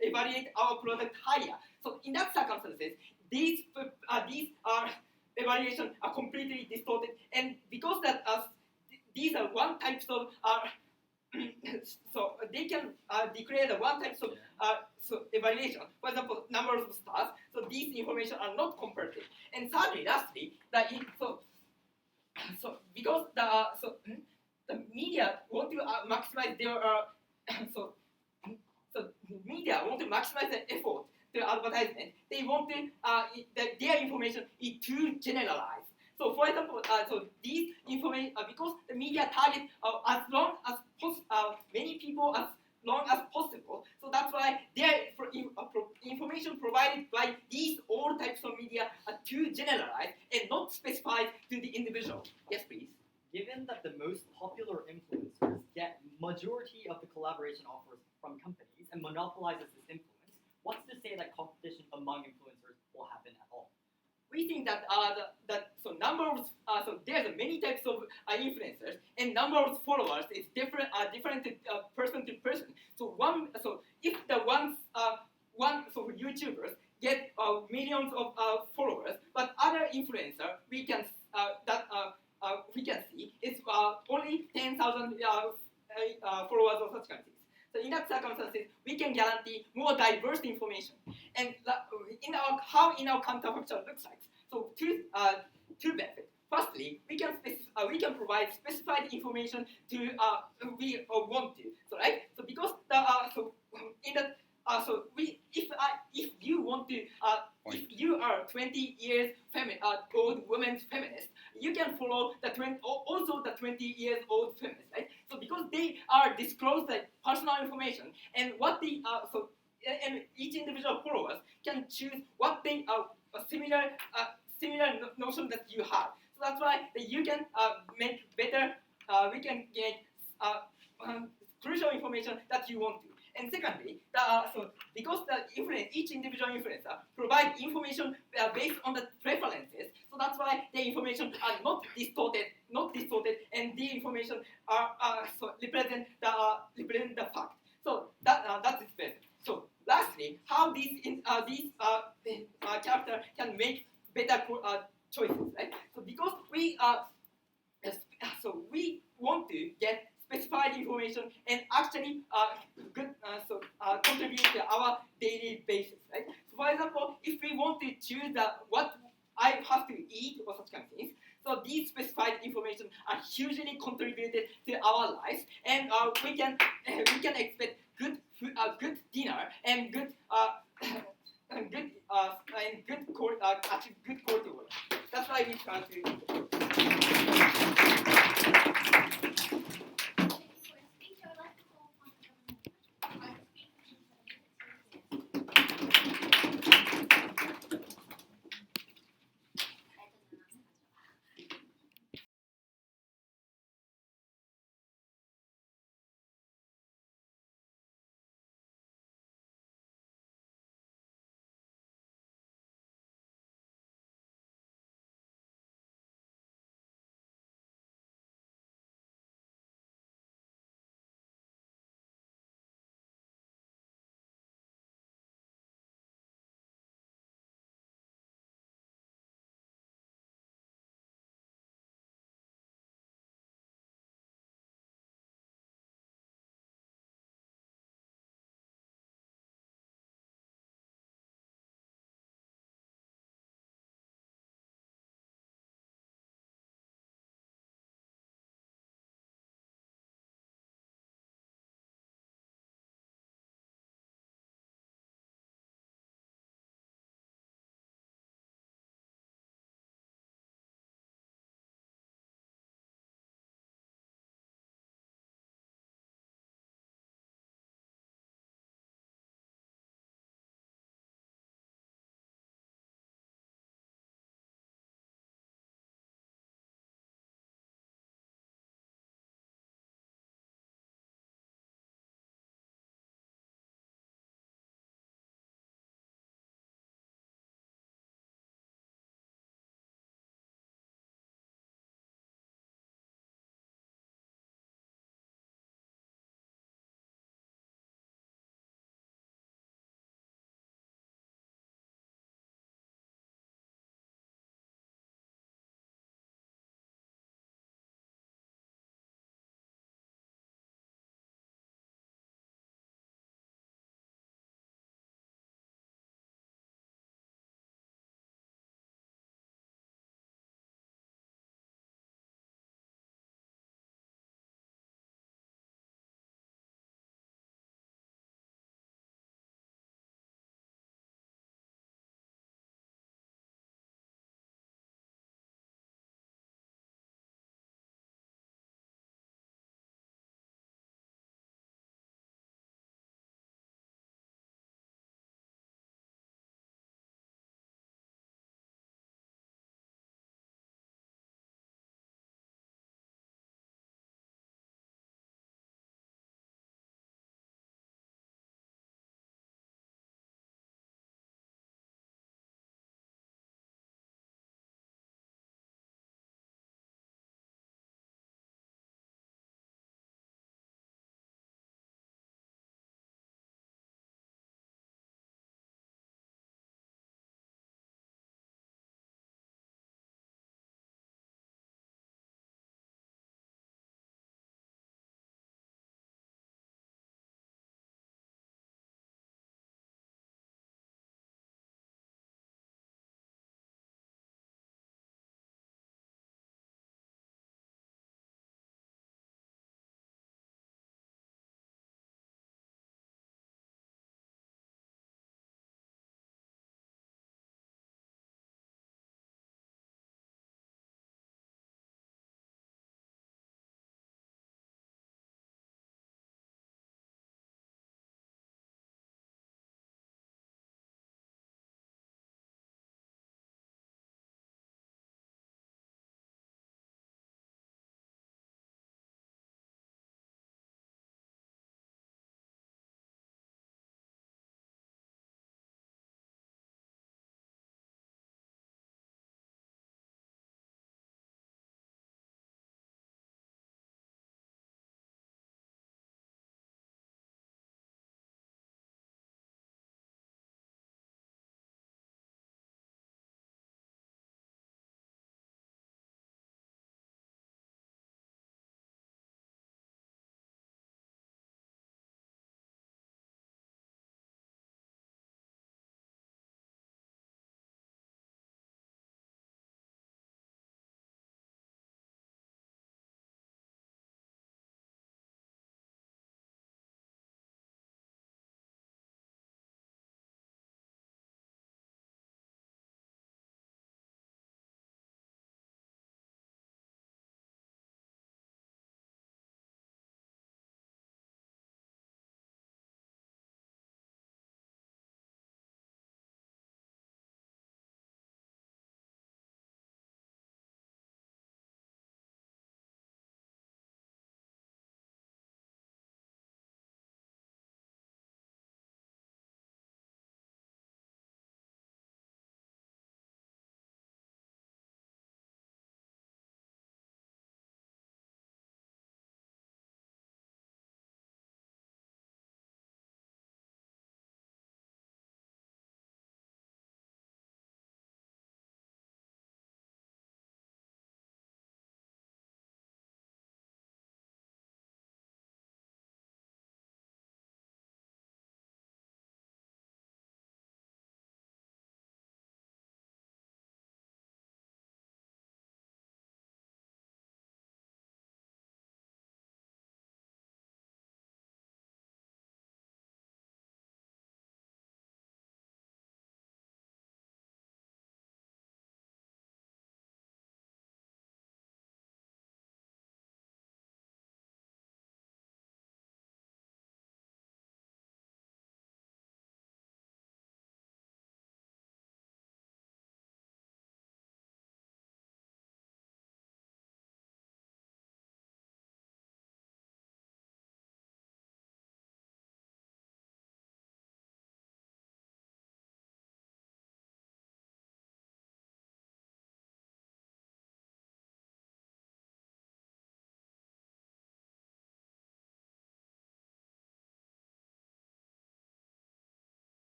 evaluate our product higher. So in that circumstances, these evaluations are completely distorted, and because that these are one types of so they can declare the one types of evaluation. For example, number of stars. So these information are not comparative. And thirdly, lastly, because the media want to maximize their media want to maximize the effort to advertisement. They want to their information is too generalized. So for example, these information because the media target as long as many people as long as possible. So that's why their information provided by these all types of media are too generalized and not specified to the individual. Yes, please. Given that the most popular influencers get majority of the collaboration offers from companies and monopolizes this influence, what's to say that competition among influencers will happen at all? We think that number of there's many types of influencers, and number of followers is different person to person. So if the YouTubers get millions of followers, but other influencer we can see is only 10,000 followers or such kind of things. So in that circumstances, we can guarantee more diverse information. And how in our counterfactual looks like. So two benefits. Firstly, we can provide specified information to we want to. So right. So because if you want to if you are 20 years old women's feminist, you can follow also the 20 years old feminist, right? So because they are disclose the personal information and what the and each individual followers can choose what they similar notion that you have. So that's why that you can make better. We can get crucial information that you want to. And secondly, because each individual influencer provide information based on the preferences, so that's why the information are not distorted, and the information are represent the fact. So that is best. So lastly, how these character can make better choices, right? So because we want to get specified information and actually contribute to our daily basis, right? So for example, if we want to choose what I have to eat or such kind of things, so these specified information are hugely contributed to our lives, and we can expect good food, good dinner, and good achieve good quality work. That's why we try to.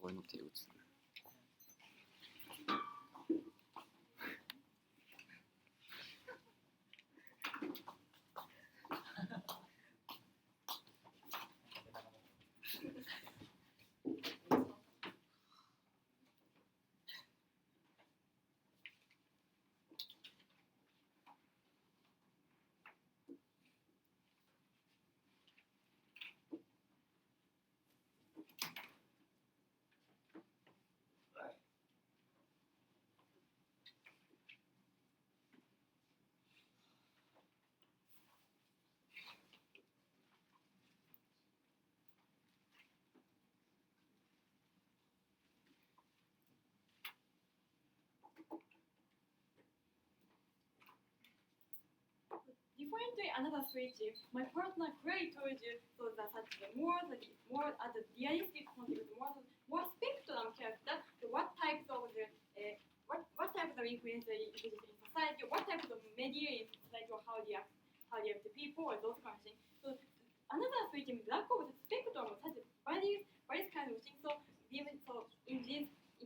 俺の手をつく。Differently, another switch. My partner clearly told you so that such the more as a realistic concept, more spectrum character. So what types of the what types of influencer exist in society? What types of media in society, or how they act to people, or those kind of things. So another switch in lack of the spectrum of such various kinds of things. So even so in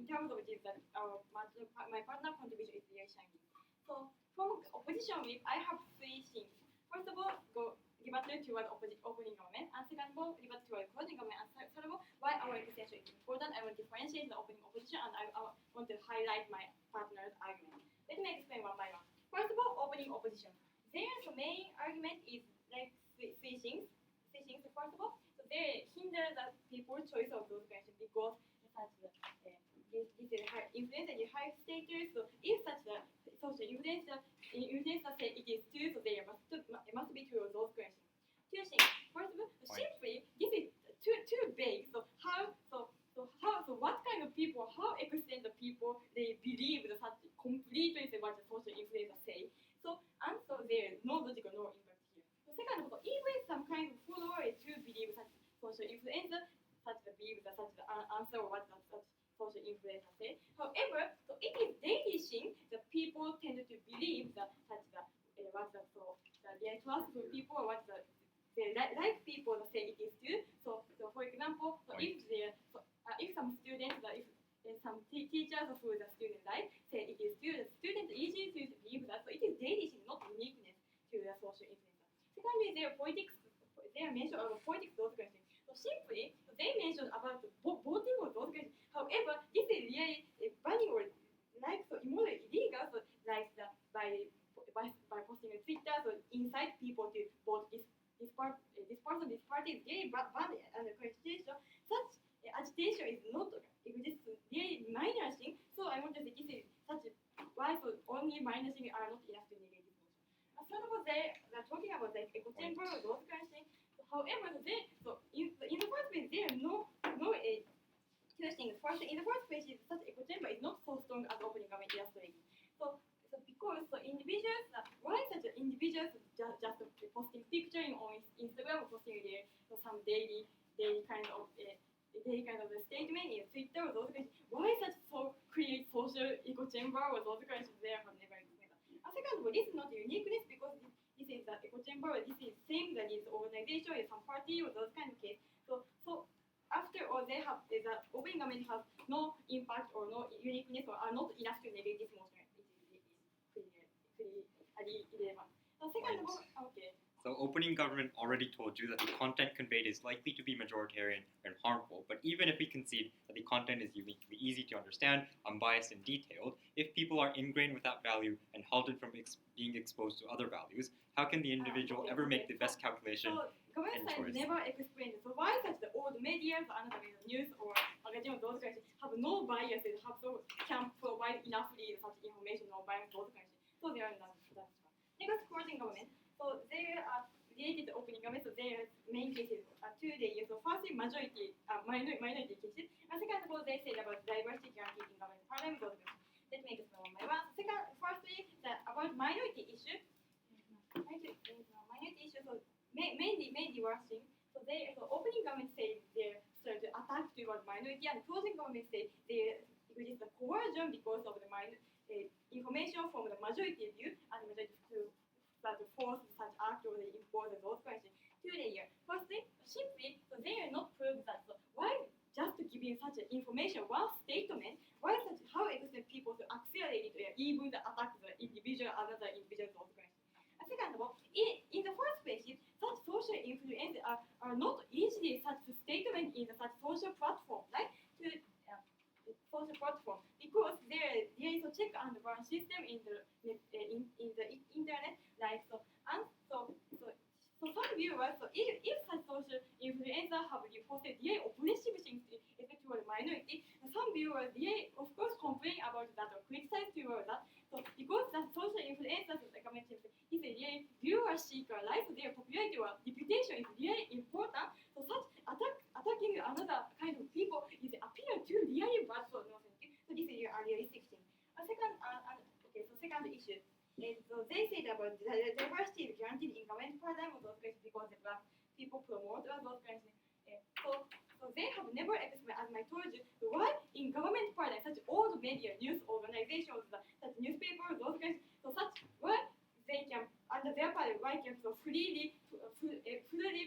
terms of this, that my partner contribution is very shiny. So from opposition with, I have three things. First of all, go rebuttal toward opening government, and second of all, rebuttal toward closing government, and third of all, why our extension is important. I will differentiate the opening opposition, and I want to highlight my partner's argument. Let me explain one by one. First of all, opening opposition. Their main argument is like three things. So first of all, so they hinder the people's choice of those questions because this is high influence and high status. So if such the social influencer say it is true, so there must be true of those questions. Two things. First of all, simply this is too vague. So what kind of people, how extent the people they believe the such completely say what the social influencer say. So there is no logical no impact here. So second of all, even some kind of follower to believe such social influencer, such the believe that such the answer or what such social influencer say. However, so it is daily thing that people tend to believe that such the they trust people or what they like people to say it is true. So for example, so if some students if some teachers who the student like say it is true, the student easy to believe that. So it is daily thing, not uniqueness to the social influencer. Secondly, their politics, their mention of politics, those questions. So simply, they mentioned about voting or those questions. However, this is really banning or like so immoral, illegal, so like by posting on Twitter, so incite people to vote this person, this party is really bad and the constitution. Such agitation is not exist really minor thing. So I want to say this is such why so only minor things are not enough to negate this motion. Third of all, they're talking about like echo chamber or those kind of things. However, in the first place, there are no two things. First, in the first place, such echo chamber is not so strong as opening government illustrating. So because individuals, why such individuals just posting picture on Instagram or posting their some daily kind of statement in Twitter or those kinds. Why such so create social echo chamber or those kinds of there have never explained that. Second of all, this is not uniqueness because this is the echo chamber. This is same that is organization or some party or those kind of case. So after all, they have the opening government has no impact or no uniqueness or are not enough to negate this motion. So second of all, okay. So opening government already told you that the content conveyed is likely to be majoritarian and harmful, but even if we concede that the content is uniquely easy to understand, unbiased and detailed, if people are ingrained with that value and halted from being exposed to other values, how can the individual ever make the best calculation Government side never explained. So why such the old media, another news or magazine, those guys have no biases, can provide enough such information or bias, those guys. So they are not that. Next, closing government. So they are related to opening government. So their main cases are two layers. So first, majority, minority cases. And second of all, they said about diversity guaranteed in government parliament. Those guys. Let me explain one by one. Firstly, about minority issue. Minority issue. So mainly worst thing. So opening government say they're to attack toward minority, and closing government say they use the coercion because of the information from the majority view and majority to force such act or they impose those questions. Two layers. Firstly, simply, so they are not proved that. So why just giving such information you posted DI oppressive things, especially for the minority. Some viewers, DI, of course, complain about that or criticize towards that. So because the social influencers, like I mentioned, he said, DI viewer seeker, like their popularity or reputation is really important. So such attacking another kind of people is appear to really bad for no sense. So this is a realistic thing. Second issue. So they said about the diversity is guaranteed in government paradigm of those kinds because the black people promote those kinds. So they have never explained, as I told you, why in government paradigm, such old media, news organizations, such newspapers, those kinds, so such why they can under their paradigm, why can so freely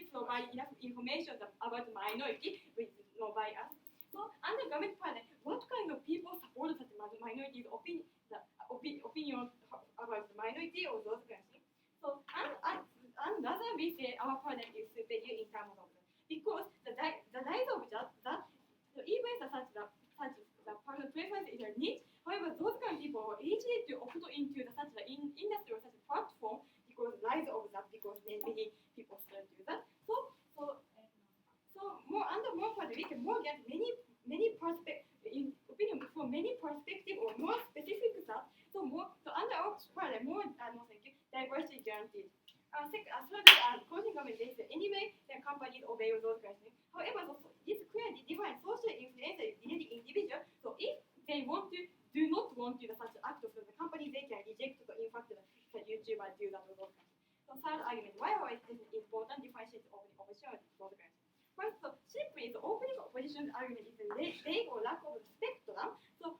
provide enough information about the minority with no bias. So under government paradigm, what kind of people support such minorities' opinion about the minority or those kinds of things. So and rather we say our paradigm is superior in terms of that. Because the rise of that so even such the personal preference is a niche, however those kind of people are easy to opt into such the industry or such a platform because rise of that because many people start to do that. So more under more paradigm we can more get many perspective in opinion for many perspective or more specific stuff. So under our paradigm more diversity guaranteed. Closing comment is anyway the companies obey those kinds of things. However, this clearly defines social influencer is really individual. So if they do not want to such act of the company, they can reject. So in fact, the YouTuber do that or those kinds. So third argument, why is this important differentiate opposition those kinds. First, so simply the opening opposition argument is a vague or lack of spectrum. So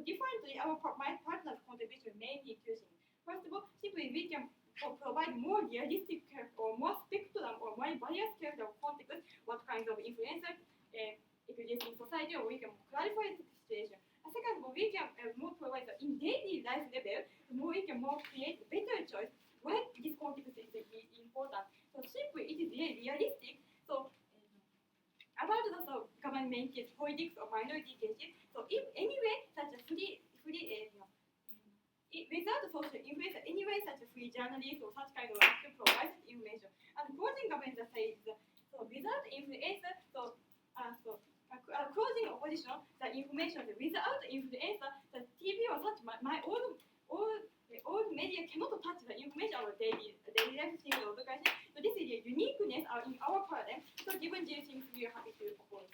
differently, my partner's contribution mainly two things. First of all, simply we can provide more realistic character or more spectrum or more various character of context, what kinds of influencer exist in society, or we can clarify the situation. Second of all, we can more provide in daily life level, more we can more create better choice. Why this context is important? So simply it is really realistic. So about the government case, politics or minority cases. So if anyway such a without the social influence, anyway such a free journalist or such kind of action provides information. And closing government says so without influencer, closing opposition, the information without influencer, the TV or such all media cannot touch the information of daily life things or the kind. So this is a uniqueness in our paradigm. So given these things, we are happy to oppose.